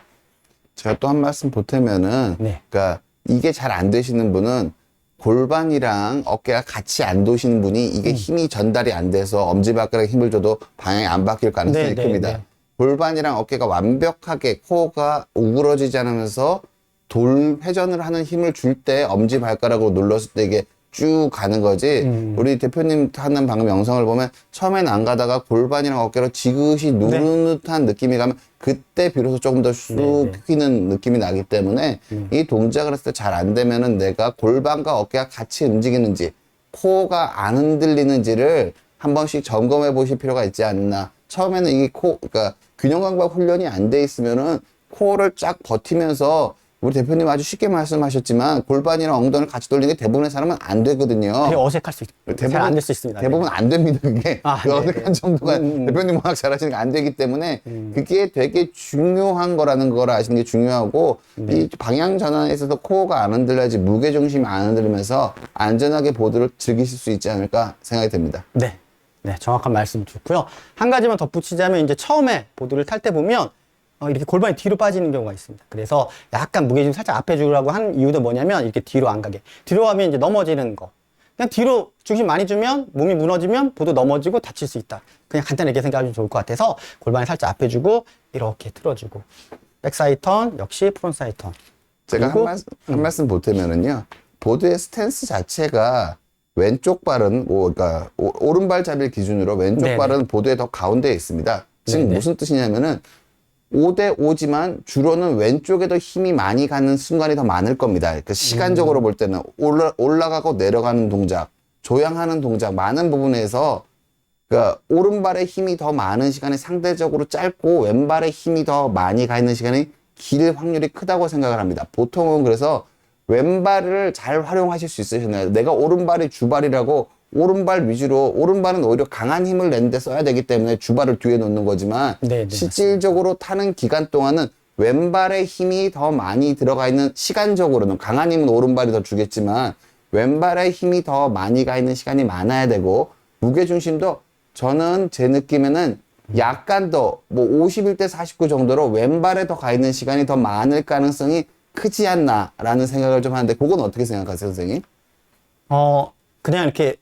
제가 또 한 말씀 보태면은, 네. 그러니까 이게 잘 안 되시는 분은 골반이랑 어깨가 같이 안 도시는 분이 이게 힘이 전달이 안 돼서 엄지발가락에 힘을 줘도 방향이 안 바뀔 가능성이 네, 큽니다. 네. 골반이랑 어깨가 완벽하게 코어가 우그러지지 않으면서 돌 회전을 하는 힘을 줄 때 엄지발가락으로 눌렀을 때 이게 쭉 가는 거지. 우리 대표님 하는 방금 영상을 보면 처음에는 안 가다가 골반이랑 어깨로 지그시 누르는 듯한 느낌이 가면 그때 비로소 조금 더 쑥 휘는 느낌이 나기 때문에 이 동작을 했을 때 잘 안 되면은 내가 골반과 어깨가 같이 움직이는지 코어가 안 흔들리는지를 한 번씩 점검해 보실 필요가 있지 않나. 처음에는 이게 그러니까 균형 감각 훈련이 안 돼 있으면은 코어를 쫙 버티면서 우리 대표님 아주 쉽게 말씀하셨지만 골반이랑 엉덩이를 같이 돌리는 게 대부분의 사람은 안 되거든요. 되게 어색할 수 있고 잘 안 될 수 있습니다. 대부분 안 됩니다, 그게. 아, 그 네, 어색한 네. 정도가 대표님 워낙 잘하시니까 안 되기 때문에 그게 되게 중요한 거라는 걸 아시는 게 중요하고 이 방향 전환에 있어서 코어가 안 흔들려야지 무게중심이 안 흔들리면서 안전하게 보드를 즐기실 수 있지 않을까 생각이 됩니다. 네. 네, 정확한 말씀 좋고요. 한 가지만 덧붙이자면 이제 처음에 보드를 탈 때 보면 이렇게 골반이 뒤로 빠지는 경우가 있습니다. 그래서 약간 무게중심 살짝 앞에 주라고 한 이유도 뭐냐면 이렇게 뒤로 안 가게. 뒤로 가면 이제 넘어지는 거. 그냥 뒤로 중심 많이 주면 몸이 무너지면 보드 넘어지고 다칠 수 있다. 그냥 간단히 이렇게 생각하면 좋을 것 같아서 골반이 살짝 앞에 주고 이렇게 틀어주고 백사이드 턴 역시 프론트사이드 턴. 제가 그리고 한 말씀 보태면은요, 보드의 스탠스 자체가 왼쪽 발은, 그러니까 오른발 잡이를 기준으로 왼쪽 네네. 발은 보드의 더 가운데에 있습니다. 즉 네네. 무슨 뜻이냐면은 5대 5지만 주로는 왼쪽에 더 힘이 많이 가는 순간이 더 많을 겁니다. 그러니까 시간적으로 볼 때는 올라가고 내려가는 동작, 조향하는 동작, 많은 부분에서 그러니까 오른발에 힘이 더 많은 시간이 상대적으로 짧고 왼발에 힘이 더 많이 가 있는 시간이 길 확률이 크다고 생각을 합니다. 보통은 그래서 왼발을 잘 활용하실 수 있으시나요? 내가 오른발이 주발이라고 오른발 위주로, 오른발은 오히려 강한 힘을 내는데 써야 되기 때문에 주발을 뒤에 놓는 거지만 네, 실질적으로 타는 기간 동안은 왼발에 힘이 더 많이 들어가 있는, 시간적으로는 강한 힘은 오른발이 더 주겠지만 왼발에 힘이 더 많이 가 있는 시간이 많아야 되고, 무게중심도 저는 제 느낌에는 약간 더 뭐 51대 49 정도로 왼발에 더 가 있는 시간이 더 많을 가능성이 크지 않나라는 생각을 좀 하는데, 그건 어떻게 생각하세요, 선생님? 그냥 이렇게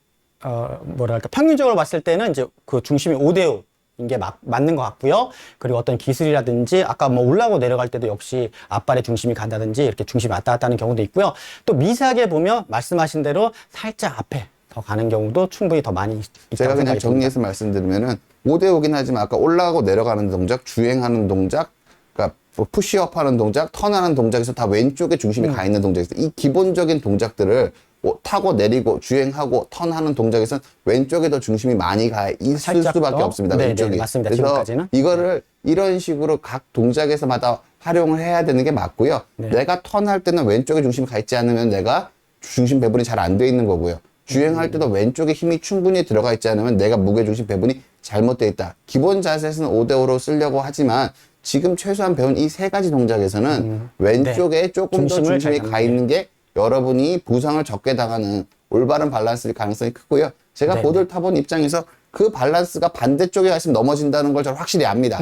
뭐랄까 평균적으로 봤을 때는 이제 그 중심이 5대 5인 게 맞는 것 같고요. 그리고 어떤 기술이라든지 아까 뭐 올라가고 내려갈 때도 역시 앞발의 중심이 간다든지 이렇게 중심이 왔다 갔다 하는 경우도 있고요. 또 미세하게 보면 말씀하신 대로 살짝 앞에 더 가는 경우도 충분히 더 많이 있다고 제가 그냥 생각이 듭니다. 정리해서 말씀드리면은 5대 5긴 하지만 아까 올라가고 내려가는 동작, 주행하는 동작, 그러니까 뭐 푸시업 하는 동작, 턴하는 동작에서 다 왼쪽에 중심이 가 있는 동작에서 이 기본적인 동작들을 타고 내리고 주행하고 턴하는 동작에서는 왼쪽에 더 중심이 많이 가 있을 살짝 수밖에 더? 없습니다. 네, 왼쪽이. 네, 맞습니다. 그래서 지금까지는. 이거를 이런 식으로 각 동작에서마다 활용을 해야 되는 게 맞고요. 네. 내가 턴할 때는 왼쪽에 중심이 가 있지 않으면 내가 중심 배분이 잘 안 돼 있는 거고요. 주행할 때도 왼쪽에 힘이 충분히 들어가 있지 않으면 내가 무게중심 배분이 잘못되어 있다. 기본 자세에서는 5대5로 쓰려고 하지만 지금 최소한 배운 이 세 가지 동작에서는 왼쪽에 조금 더 중심을 중심이 잘 가 있는 게 여러분이 부상을 적게 당하는 올바른 밸런스일 가능성이 크고요. 제가 네네. 보드를 타본 입장에서 그 밸런스가 반대쪽에 가 있으면 넘어진다는 걸 저는 확실히 압니다.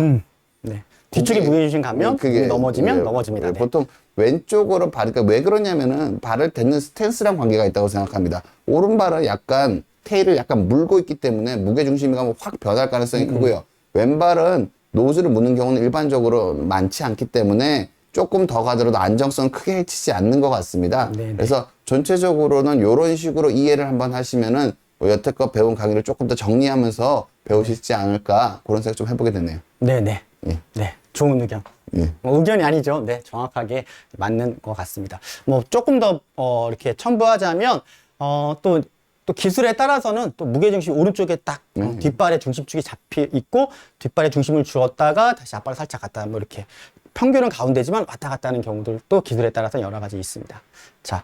네. 뒤쪽에 무게중심 가면 넘어지면 예, 넘어집니다. 네. 보통 왼쪽으로 그러니까 왜 그러냐면은 발을 딛는 스탠스랑 관계가 있다고 생각합니다. 오른발은 약간 테일을 약간 물고 있기 때문에 무게중심이 가면 확 변할 가능성이 크고요. 왼발은 노즈를 무는 경우는 일반적으로 많지 않기 때문에 조금 더 가더라도 안정성은 크게 해치지 않는 것 같습니다. 네네. 그래서 전체적으로는 이런 식으로 이해를 한번 하시면은 뭐 여태껏 배운 강의를 조금 더 정리하면서 배우시지 않을까 그런 생각 좀 해보게 되네요. 네네. 예. 네. 좋은 의견. 예. 뭐 의견이 아니죠. 네. 정확하게 맞는 것 같습니다. 뭐 조금 더, 이렇게 첨부하자면, 또 기술에 따라서는 또 무게중심이 오른쪽에 딱 뒷발의 중심축이 잡혀 있고 뒷발의 중심을 주었다가 다시 앞발을 살짝 갔다 뭐 이렇게 평균은 가운데지만 왔다 갔다 하는 경우들도 기술에 따라서 여러 가지 있습니다. 자,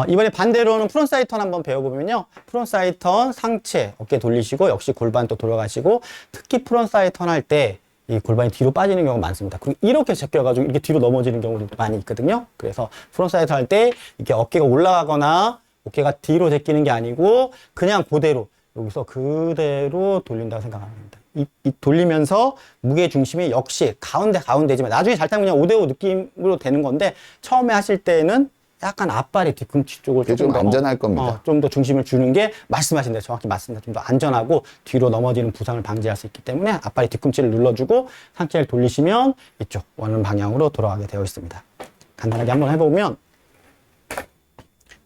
이번에 반대로는 프론트사이드 턴 한번 배워보면요. 프론트사이드 턴 상체 어깨 돌리시고 역시 골반 또 돌아가시고 특히 프론트사이드 턴 할 때 이 골반이 뒤로 빠지는 경우가 많습니다. 그리고 이렇게 제껴가지고 이렇게 뒤로 넘어지는 경우도 많이 있거든요. 그래서 프론트사이드 턴 할 때 이렇게 어깨가 올라가거나 어깨가 뒤로 제끼는 게 아니고 그냥 그대로 여기서 그대로 돌린다고 생각하면 됩니다. 이 돌리면서 무게 중심이 역시 가운데지만 나중에 잘 타면 그냥 5대5 느낌으로 되는 건데 처음에 하실 때는 약간 앞발이 뒤꿈치 쪽을 그게 좀 더, 안전할 겁니다. 좀 더 중심을 주는 게 말씀하신 대로 정확히 맞습니다. 좀 더 안전하고 뒤로 넘어지는 부상을 방지할 수 있기 때문에 앞발이 뒤꿈치를 눌러주고 상체를 돌리시면 이쪽 원하는 방향으로 돌아가게 되어 있습니다. 간단하게 한번 해보면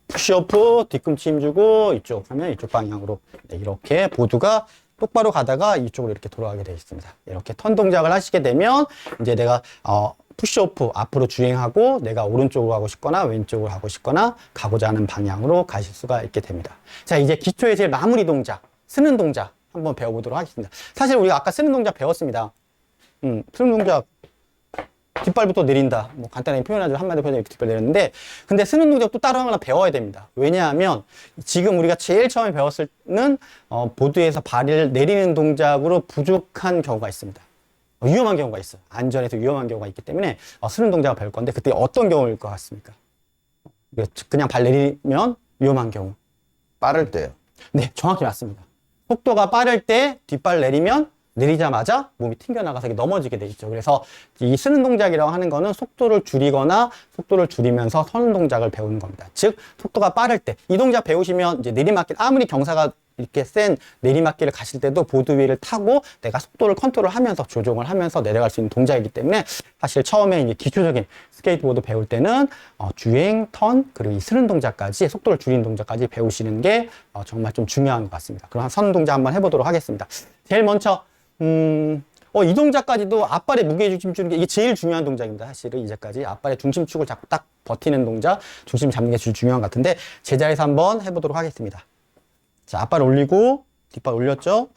푸시오프 뒤꿈치 힘주고 이쪽 하면 이쪽 방향으로 이렇게 보드가 똑바로 가다가 이쪽으로 이렇게 돌아가게 되어 있습니다. 이렇게 턴 동작을 하시게 되면 이제 내가 푸시오프 앞으로 주행하고 내가 오른쪽으로 가고 싶거나 왼쪽으로 가고 싶거나 가고자 하는 방향으로 가실 수가 있게 됩니다. 자, 이제 기초의 제일 마무리 동작, 쓰는 동작 한번 배워보도록 하겠습니다. 사실 우리가 아까 쓰는 동작 배웠습니다. 쓰는 동작 뒷발부터 내린다. 뭐 간단하게 표현하죠. 한마디 표현에 이렇게 뒷발 내렸는데 근데 쓰는 동작도 따로 하나 배워야 됩니다. 왜냐하면 지금 우리가 제일 처음에 배웠을 때는 보드에서 발을 내리는 동작으로 부족한 경우가 있습니다. 위험한 경우가 있어요. 안전에서 위험한 경우가 있기 때문에 쓰는 동작을 배울 건데 그때 어떤 경우일 것 같습니까? 그냥 발 내리면 위험한 경우. 빠를 때요. 네, 정확히 맞습니다. 속도가 빠를 때 뒷발 내리면 내리자마자 몸이 튕겨나가서 넘어지게 돼 있죠. 그래서 이 쓰는 동작이라고 하는 거는 속도를 줄이거나 속도를 줄이면서 서는 동작을 배우는 겁니다. 즉, 속도가 빠를 때 이 동작 배우시면 이제 내리막길 아무리 경사가 이렇게 센 내리막길을 가실 때도 보드 위를 타고 내가 속도를 컨트롤하면서 조종을 하면서 내려갈 수 있는 동작이기 때문에 사실 처음에 이제 기초적인 스케이트보드 배울 때는 주행, 턴, 그리고 이 쓰는 동작까지 속도를 줄이는 동작까지 배우시는 게 정말 좀 중요한 것 같습니다. 그럼 서는 동작 한번 해보도록 하겠습니다. 제일 먼저 이 동작까지도 앞발에 무게중심 주는 게 이게 제일 중요한 동작입니다. 사실은 이제까지 앞발의 중심축을 잡고 딱 버티는 동작, 중심 잡는 게 제일 중요한 것 같은데 제자리에서 한번 해보도록 하겠습니다. 자, 앞발 올리고 뒷발 올렸죠.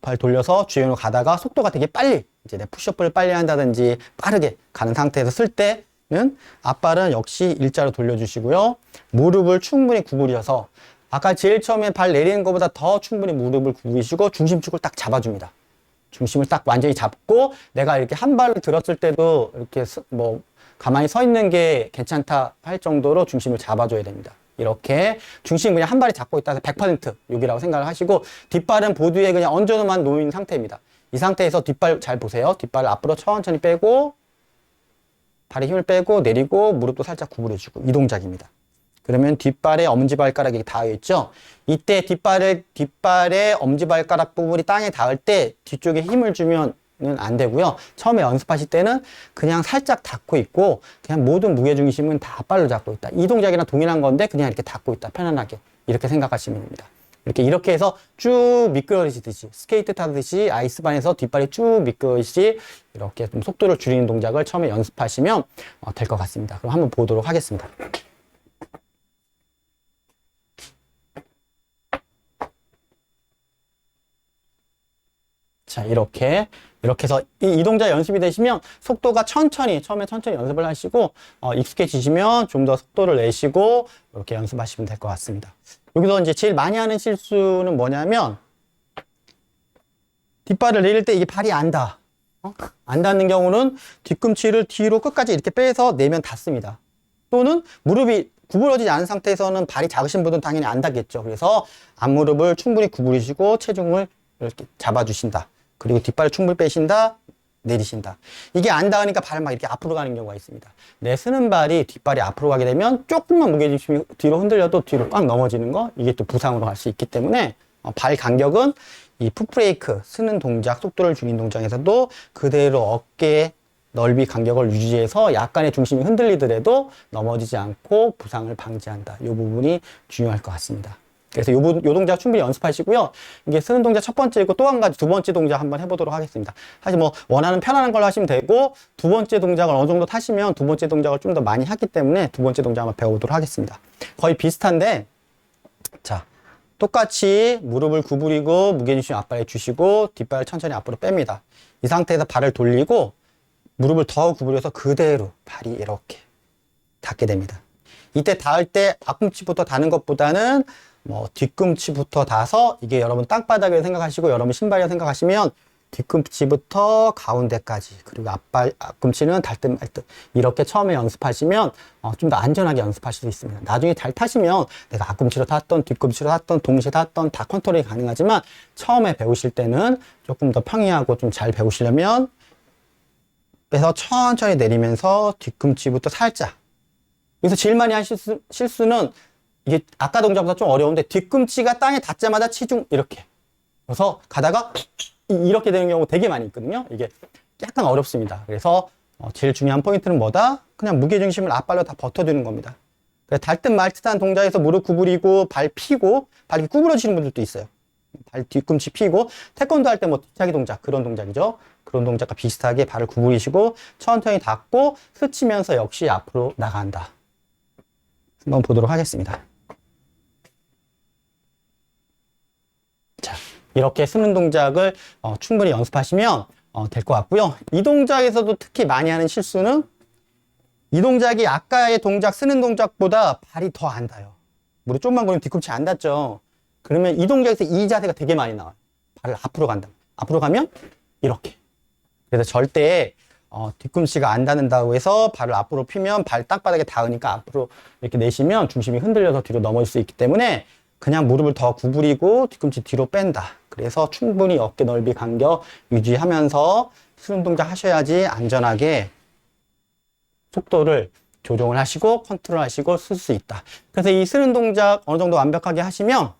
발 돌려서 주행으로 가다가 속도가 되게 빨리 이제 내 푸시업을 빨리 한다든지 빠르게 가는 상태에서 쓸 때는 앞발은 역시 일자로 돌려주시고요. 무릎을 충분히 구부려서 아까 제일 처음에 발 내리는 것보다 더 충분히 무릎을 구부리시고 중심축을 딱 잡아줍니다. 중심을 딱 완전히 잡고 내가 이렇게 한 발을 들었을 때도 이렇게 뭐 가만히 서 있는 게 괜찮다 할 정도로 중심을 잡아줘야 됩니다. 이렇게 중심 그냥 한 발이 잡고 있다 해서 100% 여기라고 생각을 하시고 뒷발은 보드 위에 그냥 얹어놓은 놓인 상태입니다. 이 상태에서 뒷발 잘 보세요. 뒷발을 앞으로 천천히 빼고 발에 힘을 빼고 내리고 무릎도 살짝 구부려주고 이 동작입니다. 그러면 뒷발에 엄지발가락이 닿아 있죠. 이때 뒷발의 엄지발가락 부분이 땅에 닿을 때 뒤쪽에 힘을 주면 안 되고요. 처음에 연습하실 때는 그냥 살짝 닿고 있고 그냥 모든 무게중심은 다 앞발로 잡고 있다. 이 동작이랑 동일한 건데 그냥 이렇게 닿고 있다. 편안하게 이렇게 생각하시면 됩니다. 이렇게 해서 쭉 미끄러지듯이 스케이트 타듯이 아이스반에서 뒷발이 쭉 미끄러지듯이 이렇게 좀 속도를 줄이는 동작을 처음에 연습하시면 될 것 같습니다. 그럼 한번 보도록 하겠습니다. 자, 이렇게 해서 이 동작 연습이 되시면 속도가 처음에 천천히 연습을 하시고 익숙해지시면 좀 더 속도를 내시고 이렇게 연습하시면 될 것 같습니다. 여기서 이제 제일 많이 하는 실수는 뭐냐면 뒷발을 내릴 때 이게 발이 안 닿아. 안 닿는 경우는 뒤꿈치를 뒤로 끝까지 이렇게 빼서 내면 닿습니다. 또는 무릎이 구부러지지 않은 상태에서는 발이 작으신 분들은 당연히 안 닿겠죠. 그래서 앞무릎을 충분히 구부리시고 체중을 이렇게 잡아주신다. 그리고 뒷발을 충분히 빼신다, 내리신다. 이게 안 닿으니까 발을 막 이렇게 앞으로 가는 경우가 있습니다. 내 쓰는 발이 뒷발이 앞으로 가게 되면 조금만 무게중심이 뒤로 흔들려도 뒤로 꽉 넘어지는 거, 이게 또 부상으로 갈 수 있기 때문에 발 간격은 이 풋브레이크, 쓰는 동작, 속도를 줄이는 동작에서도 그대로 어깨 넓이 간격을 유지해서 약간의 중심이 흔들리더라도 넘어지지 않고 부상을 방지한다. 이 부분이 중요할 것 같습니다. 그래서 요 동작 충분히 연습하시고요. 이게 쓰는 동작 첫 번째이고 또 한 가지 두 번째 동작 한번 해보도록 하겠습니다. 사실 뭐 원하는 편안한 걸로 하시면 되고 두 번째 동작을 어느 정도 타시면 두 번째 동작을 좀 더 많이 하기 때문에 두 번째 동작 한번 배워보도록 하겠습니다. 거의 비슷한데 자, 똑같이 무릎을 구부리고 무게중심 앞발에 주시고 뒷발을 천천히 앞으로 뺍니다. 이 상태에서 발을 돌리고 무릎을 더 구부려서 그대로 발이 이렇게 닿게 됩니다. 이때 닿을 때 앞꿈치부터 닿는 것보다는 뭐 뒤꿈치부터 닿아서 이게 여러분 땅바닥을 생각하시고 여러분 신발이라 생각하시면 뒤꿈치부터 가운데까지 그리고 앞꿈치는 닿을 듯 말 듯 이렇게 처음에 연습하시면 좀 더 안전하게 연습하실 수 있습니다. 나중에 잘 타시면 내가 앞꿈치로 탔던 뒤꿈치로 탔던 동시에 탔던 다 컨트롤이 가능하지만 처음에 배우실 때는 조금 더 평이하고 좀 잘 배우시려면 빼서 천천히 내리면서 뒤꿈치부터 살짝 여기서 제일 많이 하실 실수는 이게 아까 동작보다 좀 어려운데 뒤꿈치가 땅에 닿자마자 치중 이렇게 그래서 가다가 이렇게 되는 경우 되게 많이 있거든요. 이게 약간 어렵습니다. 그래서 제일 중요한 포인트는 뭐다? 그냥 무게중심을 앞발로 다 버텨주는 겁니다. 닿듯 말듯한 동작에서 무릎 구부리고 발 펴고 발이 구부러지는 분들도 있어요. 발 뒤꿈치 펴고 태권도 할 때 뭐 뒤차기 동작 그런 동작이죠. 그런 동작과 비슷하게 발을 구부리시고 천천히 닿고 스치면서 역시 앞으로 나간다. 한번 보도록 하겠습니다. 자, 이렇게 쓰는 동작을 충분히 연습하시면 될 것 같고요. 이 동작에서도 특히 많이 하는 실수는 이 동작이 아까의 동작 쓰는 동작보다 발이 더 안 닿아요. 무릎 좀만 보면 뒤꿈치 안 닿죠. 그러면 이 동작에서 이 자세가 되게 많이 나와요. 발을 앞으로 간다. 앞으로 가면 이렇게. 그래서 절대 뒤꿈치가 안 닿는다고 해서 발을 앞으로 펴면 발 땅바닥에 닿으니까 앞으로 이렇게 내시면 중심이 흔들려서 뒤로 넘어질 수 있기 때문에 그냥 무릎을 더 구부리고 뒤꿈치 뒤로 뺀다. 그래서 충분히 어깨 넓이 간격 유지하면서 쓰는 동작 하셔야지 안전하게 속도를 조정을 하시고 컨트롤 하시고 쓸 수 있다. 그래서 이 쓰는 동작 어느 정도 완벽하게 하시면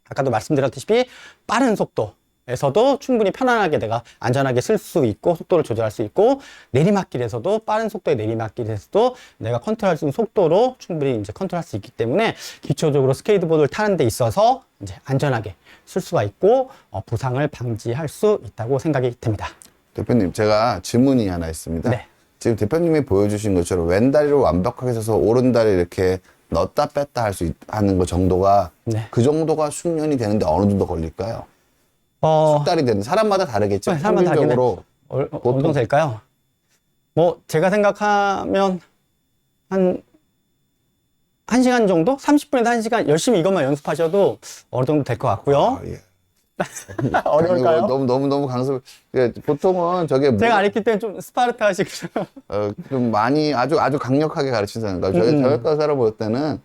아까도 말씀드렸다시피 빠른 속도에서도 충분히 편안하게 내가 안전하게 쓸 수 있고 속도를 조절할 수 있고 내리막길에서도 빠른 속도의 내리막길에서도 내가 컨트롤할 수 있는 속도로 충분히 이제 컨트롤할 수 있기 때문에 기초적으로 스케이트보드를 타는 데 있어서 이제 안전하게 쓸 수가 있고 부상을 방지할 수 있다고 생각이 됩니다. 대표님, 제가 질문이 하나 있습니다. 네. 지금 대표님이 보여주신 것처럼 왼다리로 완벽하게 서서 오른다리 이렇게 넣었다 뺐다 하는 거 정도가 네. 그 정도가 숙련이 되는데 어느 정도 걸릴까요? 숙달이 되는 사람마다 다르겠죠. 네, 사람마다 다르겠네. 평균적으로 어느 정도 될까요? 뭐 제가 생각하면 한 1시간 정도? 30분에서 1시간 열심히 이것만 연습하셔도 어느 정도 될 것 같고요. 예. 어려울까요? 너무 강습. 보통은 저게 제가 안 했기 때문에 좀 스파르타식으로. 좀 많이 아주 강력하게 가르치는 거예요. 저희 과사로 볼 때는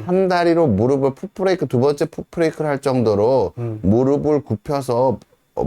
한 다리로 무릎을 풋브레이크 두 번째 풋브레이크를 할 정도로 무릎을 굽혀서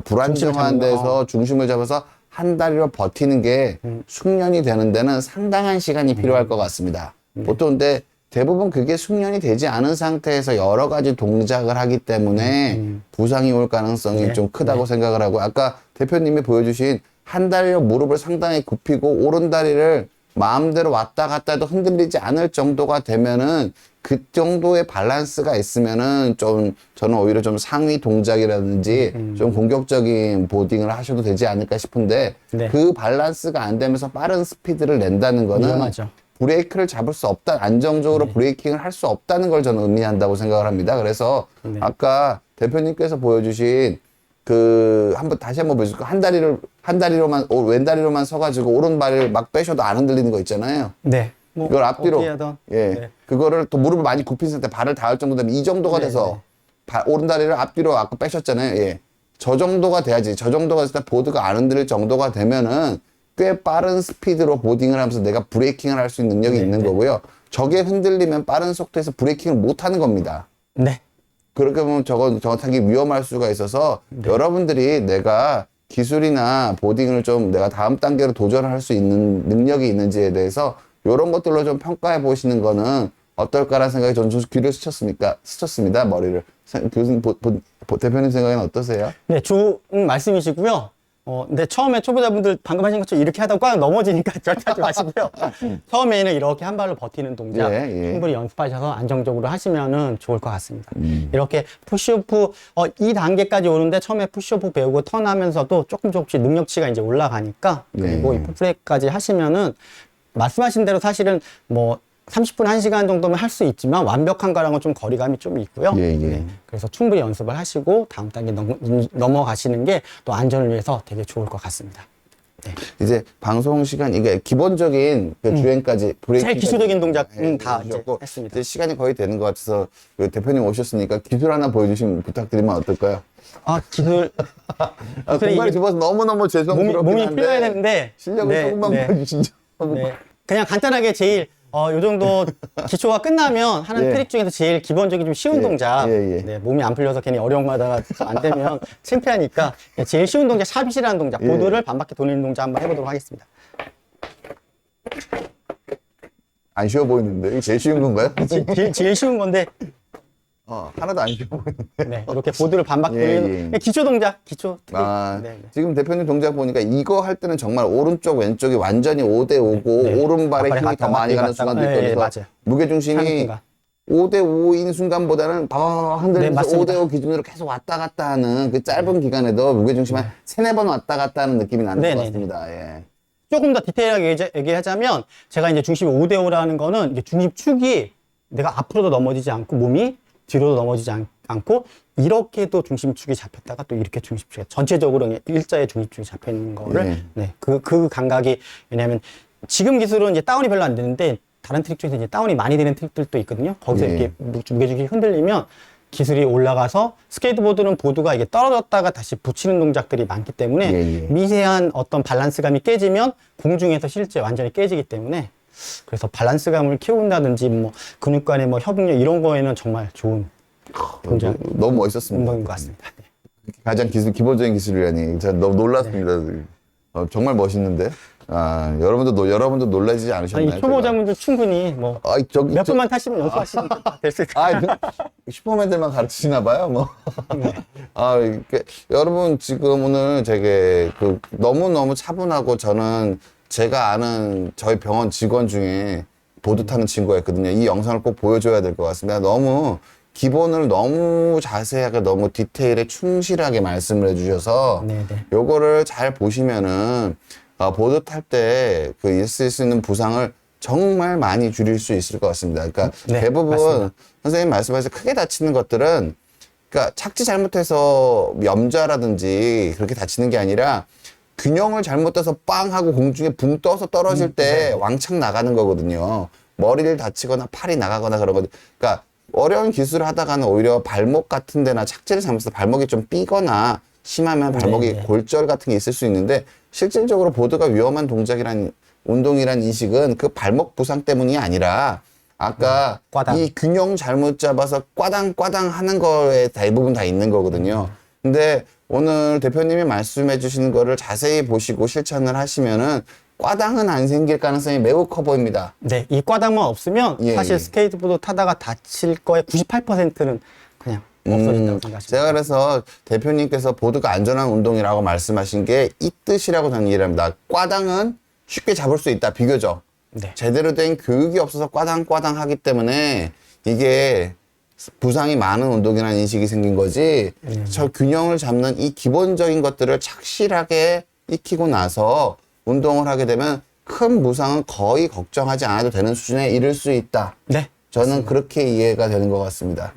불안정한 데서 중심을 잡아서 한 다리로 버티는 게 숙련이 되는 데는 상당한 시간이 필요할 것 같습니다. 보통 근데 대부분 그게 숙련이 되지 않은 상태에서 여러 가지 동작을 하기 때문에 부상이 올 가능성이 네. 좀 크다고 생각을 하고 아까 대표님이 보여주신 한 다리로 무릎을 상당히 굽히고 오른 다리를 마음대로 왔다 갔다 해도 흔들리지 않을 정도가 되면은 그 정도의 밸런스가 있으면은 좀 저는 오히려 좀 상위 동작이라든지 좀 공격적인 보딩을 하셔도 되지 않을까 싶은데 네. 그 밸런스가 안 되면서 빠른 스피드를 낸다는 거는 위험하죠. 브레이크를 잡을 수 없다, 안정적으로 브레이킹을 할 수 없다는 걸 저는 의미한다고 생각을 합니다. 그래서 네. 아까 대표님께서 보여주신 한번 다시 한번 보여줄까요? 왼다리로만 서가지고 오른발을 막 빼셔도 안 흔들리는 거 있잖아요. 네. 뭐 이걸 앞뒤로, 어떻게 하던. 예. 네. 그거를 또 무릎을 많이 굽힌 상태, 발을 닿을 정도 되면 이 정도가 네, 돼서 오른다리를 앞뒤로 아까 빼셨잖아요. 예. 저 정도가 돼야지. 저 정도가 됐을 때 보드가 안 흔들릴 정도가 되면은 꽤 빠른 스피드로 보딩을 하면서 내가 브레이킹을 할 수 있는 능력이 있는 거고요. 저게 흔들리면 빠른 속도에서 브레이킹을 못 하는 겁니다. 네. 그렇게 보면 저건 타기 위험할 수가 있어서 여러분들이 내가 기술이나 보딩을 좀 내가 다음 단계로 도전할 수 있는 능력이 있는지에 대해서 이런 것들로 좀 평가해 보시는 거는 어떨까라는 생각이 저는 좀 귀를 스쳤습니다. 머리를. 교수님, 대표님 생각에는 어떠세요? 네, 좋은 말씀이시고요. 근데 처음에 초보자분들 방금 하신 것처럼 이렇게 하다가 꽉 넘어지니까 절대 하지 마시고요. 처음에는 이렇게 한 발로 버티는 동작 예. 충분히 연습하셔서 안정적으로 하시면은 좋을 것 같습니다. 이렇게 푸시오프, 2단계까지 오는데 처음에 푸시오프 배우고 턴하면서도 조금씩 능력치가 이제 올라가니까 그리고 이 풋브레이크까지 하시면은 말씀하신 대로 사실은 뭐 30분, 1시간 정도면 할 수 있지만 완벽한 거랑은 좀 거리감이 좀 있고요. 예. 네, 그래서 충분히 연습을 하시고 다음 단계 넘어가시는 게 또 안전을 위해서 되게 좋을 것 같습니다. 이제 방송 시간 이게 기본적인 그 주행까지 브레이킹 제일 기술적인 동작은 다 이제 해주셨고, 했습니다. 이제 시간이 거의 되는 것 같아서 그 대표님 오셨으니까 기술 하나 보여주시면 부탁드리면 어떨까요? 아, 기술. 공간이 좁아서 너무너무 죄송스럽긴 몸이 한데 풀려야 되는데. 실력을 조금만 보여주시죠. 네. 그냥 간단하게 제일 요 정도 기초가 끝나면 하는 예. 트릭 중에서 제일 기본적인 좀 쉬운 예. 동작. 예. 네, 몸이 안 풀려서 괜히 어려운 거 하다가 안 되면 창피하니까 제일 쉬운 동작, 샵잇이라는 동작, 예. 보드를 반바퀴 돌리는 동작 한번 해보도록 하겠습니다. 안 쉬워 보이는데 이게 제일 쉬운 건가요? 제일 쉬운 건데, 하나도 안 쉬워 보이는데. 네, 이렇게 보드를 반바퀴 예, 돌리는 예. 그냥 기초 동작, 기초 트릭. 네. 지금 대표님 동작 보니까 이거 할 때는 정말 오른쪽 왼쪽이 완전히 5대 5고 네. 오른발에 앞발이 힘이 더 갔다 많이 가는 갔다가. 순간도 있고 네, 그래서 맞아요. 무게중심이 하는 순간. 5대 5인 순간보다는 바바바 네, 흔들면서 맞습니다. 5대 5 기준으로 계속 왔다 갔다 하는 그 짧은 기간에도 무게중심 한 3-4번 왔다 갔다 하는 느낌이 나는 네, 것 네, 같습니다. 예. 조금 더 디테일하게 얘기하자면 제가 이제 중심이 5대 5라는 거는 이게 중심축이 내가 앞으로도 넘어지지 않고 몸이 뒤로도 넘어지지 않고 이렇게도 중심축이 잡혔다가 또 이렇게 중심축이 전체적으로 일자의 중심축이 잡혀 있는 거를 그 감각이 왜냐하면 지금 기술은 이제 다운이 별로 안 되는데 다른 트릭 중에서 이제 다운이 많이 되는 트릭들도 있거든요. 거기서 이렇게 무게중심이 흔들리면 기술이 올라가서 스케이트보드는 보드가 이게 떨어졌다가 다시 붙이는 동작들이 많기 때문에 미세한 어떤 밸런스감이 깨지면 공중에서 실제 완전히 깨지기 때문에 그래서 밸런스감을 키운다든지 뭐 근육간의 뭐 협응력 이런 거에는 정말 좋은 동작 너무 멋있었습니다. 운동인 것 같습니다. 네. 가장 기본적인 기술이라니 제가 너무 놀랐습니다. 정말 멋있는데. 여러분도 놀라지 않으셨나요? 아니, 초보자분들 충분히 뭐 몇 번만 타시면 연습하시면 될 수 있어요. 슈퍼맨들만 가르치시나 봐요, 뭐. 여러분, 지금 오늘 되게 너무너무 차분하고 저는 제가 아는 저희 병원 직원 중에 보드 타는 친구가 있거든요. 이 영상을 꼭 보여줘야 될 것 같습니다. 너무 기본을 너무 자세하게 너무 디테일에 충실하게 말씀을 해주셔서 요거를 잘 보시면은 보드 탈 때 있을 수 있는 부상을 정말 많이 줄일 수 있을 것 같습니다. 그러니까 대부분 맞습니다. 선생님 말씀하신 크게 다치는 것들은 그러니까 착지 잘못해서 염좌라든지 그렇게 다치는 게 아니라 균형을 잘못 떠서 빵 하고 공중에 붕 떠서 떨어질 때 왕창 나가는 거거든요. 머리를 다치거나 팔이 나가거나 그런 거. 그러니까 어려운 기술을 하다가는 오히려 발목 같은 데나 착지를 잘못해서 발목이 좀 삐거나 심하면 발목이 골절 같은 게 있을 수 있는데 실질적으로 보드가 위험한 운동이란 인식은 그 발목 부상 때문이 아니라 아까 이 균형 잘못 잡아서 꽈당 하는 거에 대부분 다 있는 거거든요. 근데 오늘 대표님이 말씀해 주시는 거를 자세히 보시고 실천을 하시면은 꽈당은 안 생길 가능성이 매우 커 보입니다. 네, 이 꽈당만 없으면 사실 스케이트보드 타다가 다칠 거의 98%는 그냥 없어진다고 생각하시면 제가 그래서 대표님께서 보드가 안전한 운동이라고 말씀하신 게 이 뜻이라고 저는 이해를 합니다. 꽈당은 쉽게 잡을 수 있다, 비교적. 제대로 된 교육이 없어서 꽈당 하기 때문에 이게 부상이 많은 운동이라는 인식이 생긴 거지. 저 균형을 잡는 이 기본적인 것들을 착실하게 익히고 나서 운동을 하게 되면 큰 부상은 거의 걱정하지 않아도 되는 수준에 이를 수 있다. 저는 그렇게 이해가 되는 것 같습니다.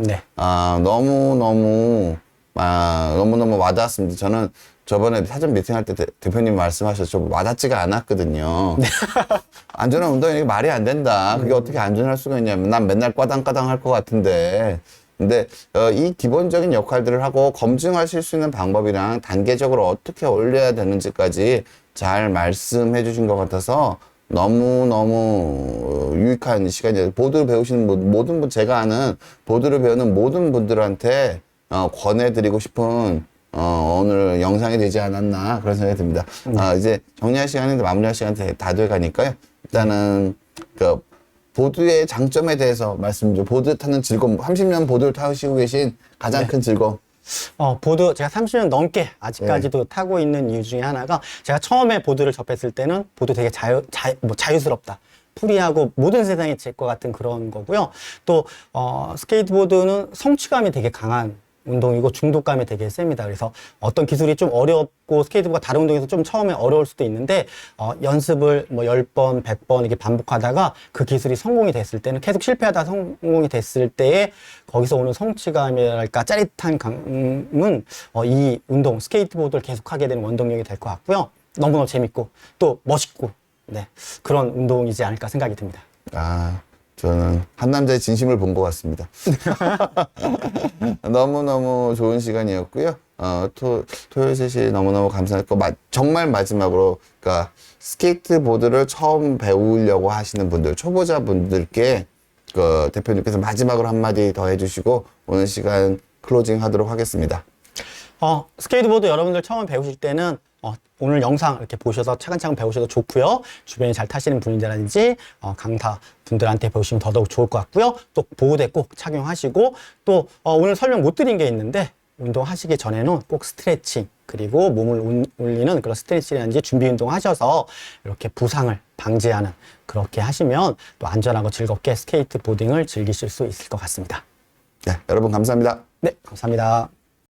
너무너무 와닿았습니다. 저는 저번에 사전 미팅할 때 대표님 말씀하셔서 좀 와닿지가 않았거든요. 안전한 운동이 말이 안 된다. 그게 어떻게 안전할 수가 있냐면 난 맨날 꽈당꽈당 할 것 같은데. 근데 이 기본적인 역할들을 하고 검증하실 수 있는 방법이랑 단계적으로 어떻게 올려야 되는지까지 잘 말씀해 주신 것 같아서 너무너무 유익한 시간이에요. 보드를 배우시는 모든 분, 제가 아는 보드를 배우는 모든 분들한테 권해드리고 싶은 오늘 영상이 되지 않았나 그런 생각이 듭니다. 이제 정리할 시간인데 마무리할 시간이 다 돼가니까요. 일단은 보드의 장점에 대해서 말씀 좀, 보드 타는 즐거움, 30년 보드를 타시고 계신 가장 큰 즐거움. 보드 제가 30년 넘게 아직까지도 타고 있는 이유 중에 하나가 제가 처음에 보드를 접했을 때는 보드 되게 자유스럽다. 프리하고 모든 세상이 제 것 같은 그런 거고요. 또 스케이트보드는 성취감이 되게 강한 운동이고 중독감이 되게 셉니다. 그래서 어떤 기술이 좀 어렵고 스케이트보드가 다른 운동에서 좀 처음에 어려울 수도 있는데 연습을 뭐 10번, 100번 이렇게 반복하다가 그 기술이 성공이 됐을 때는 계속 실패하다 성공이 됐을 때에 거기서 오는 성취감이랄까 짜릿한 감은 이 운동, 스케이트보드를 계속하게 되는 원동력이 될 것 같고요. 너무너무 재밌고 또 멋있고 네, 그런 운동이지 않을까 생각이 듭니다. 아, 저는 한 남자의 진심을 본 것 같습니다. 너무너무 좋은 시간이었고요. 토요일 셋이 너무너무 감사했고, 정말 마지막으로, 그러니까 스케이트보드를 처음 배우려고 하시는 분들, 초보자분들께 그 대표님께서 마지막으로 한마디 더 해주시고, 오늘 시간 클로징 하도록 하겠습니다. 스케이트보드 여러분들 처음 배우실 때는 오늘 영상 이렇게 보셔서 차근차근 배우셔도 좋고요. 주변에 잘 타시는 분이라든지 강사 분들한테 배우시면 더더욱 좋을 것 같고요. 또 보호대 꼭 착용하시고 또 오늘 설명 못 드린 게 있는데 운동하시기 전에는 꼭 스트레칭 그리고 몸을 올리는 그런 스트레칭이라든지 준비 운동 하셔서 이렇게 부상을 방지하는 그렇게 하시면 또 안전하고 즐겁게 스케이트보딩을 즐기실 수 있을 것 같습니다. 네, 여러분 감사합니다. 네, 감사합니다.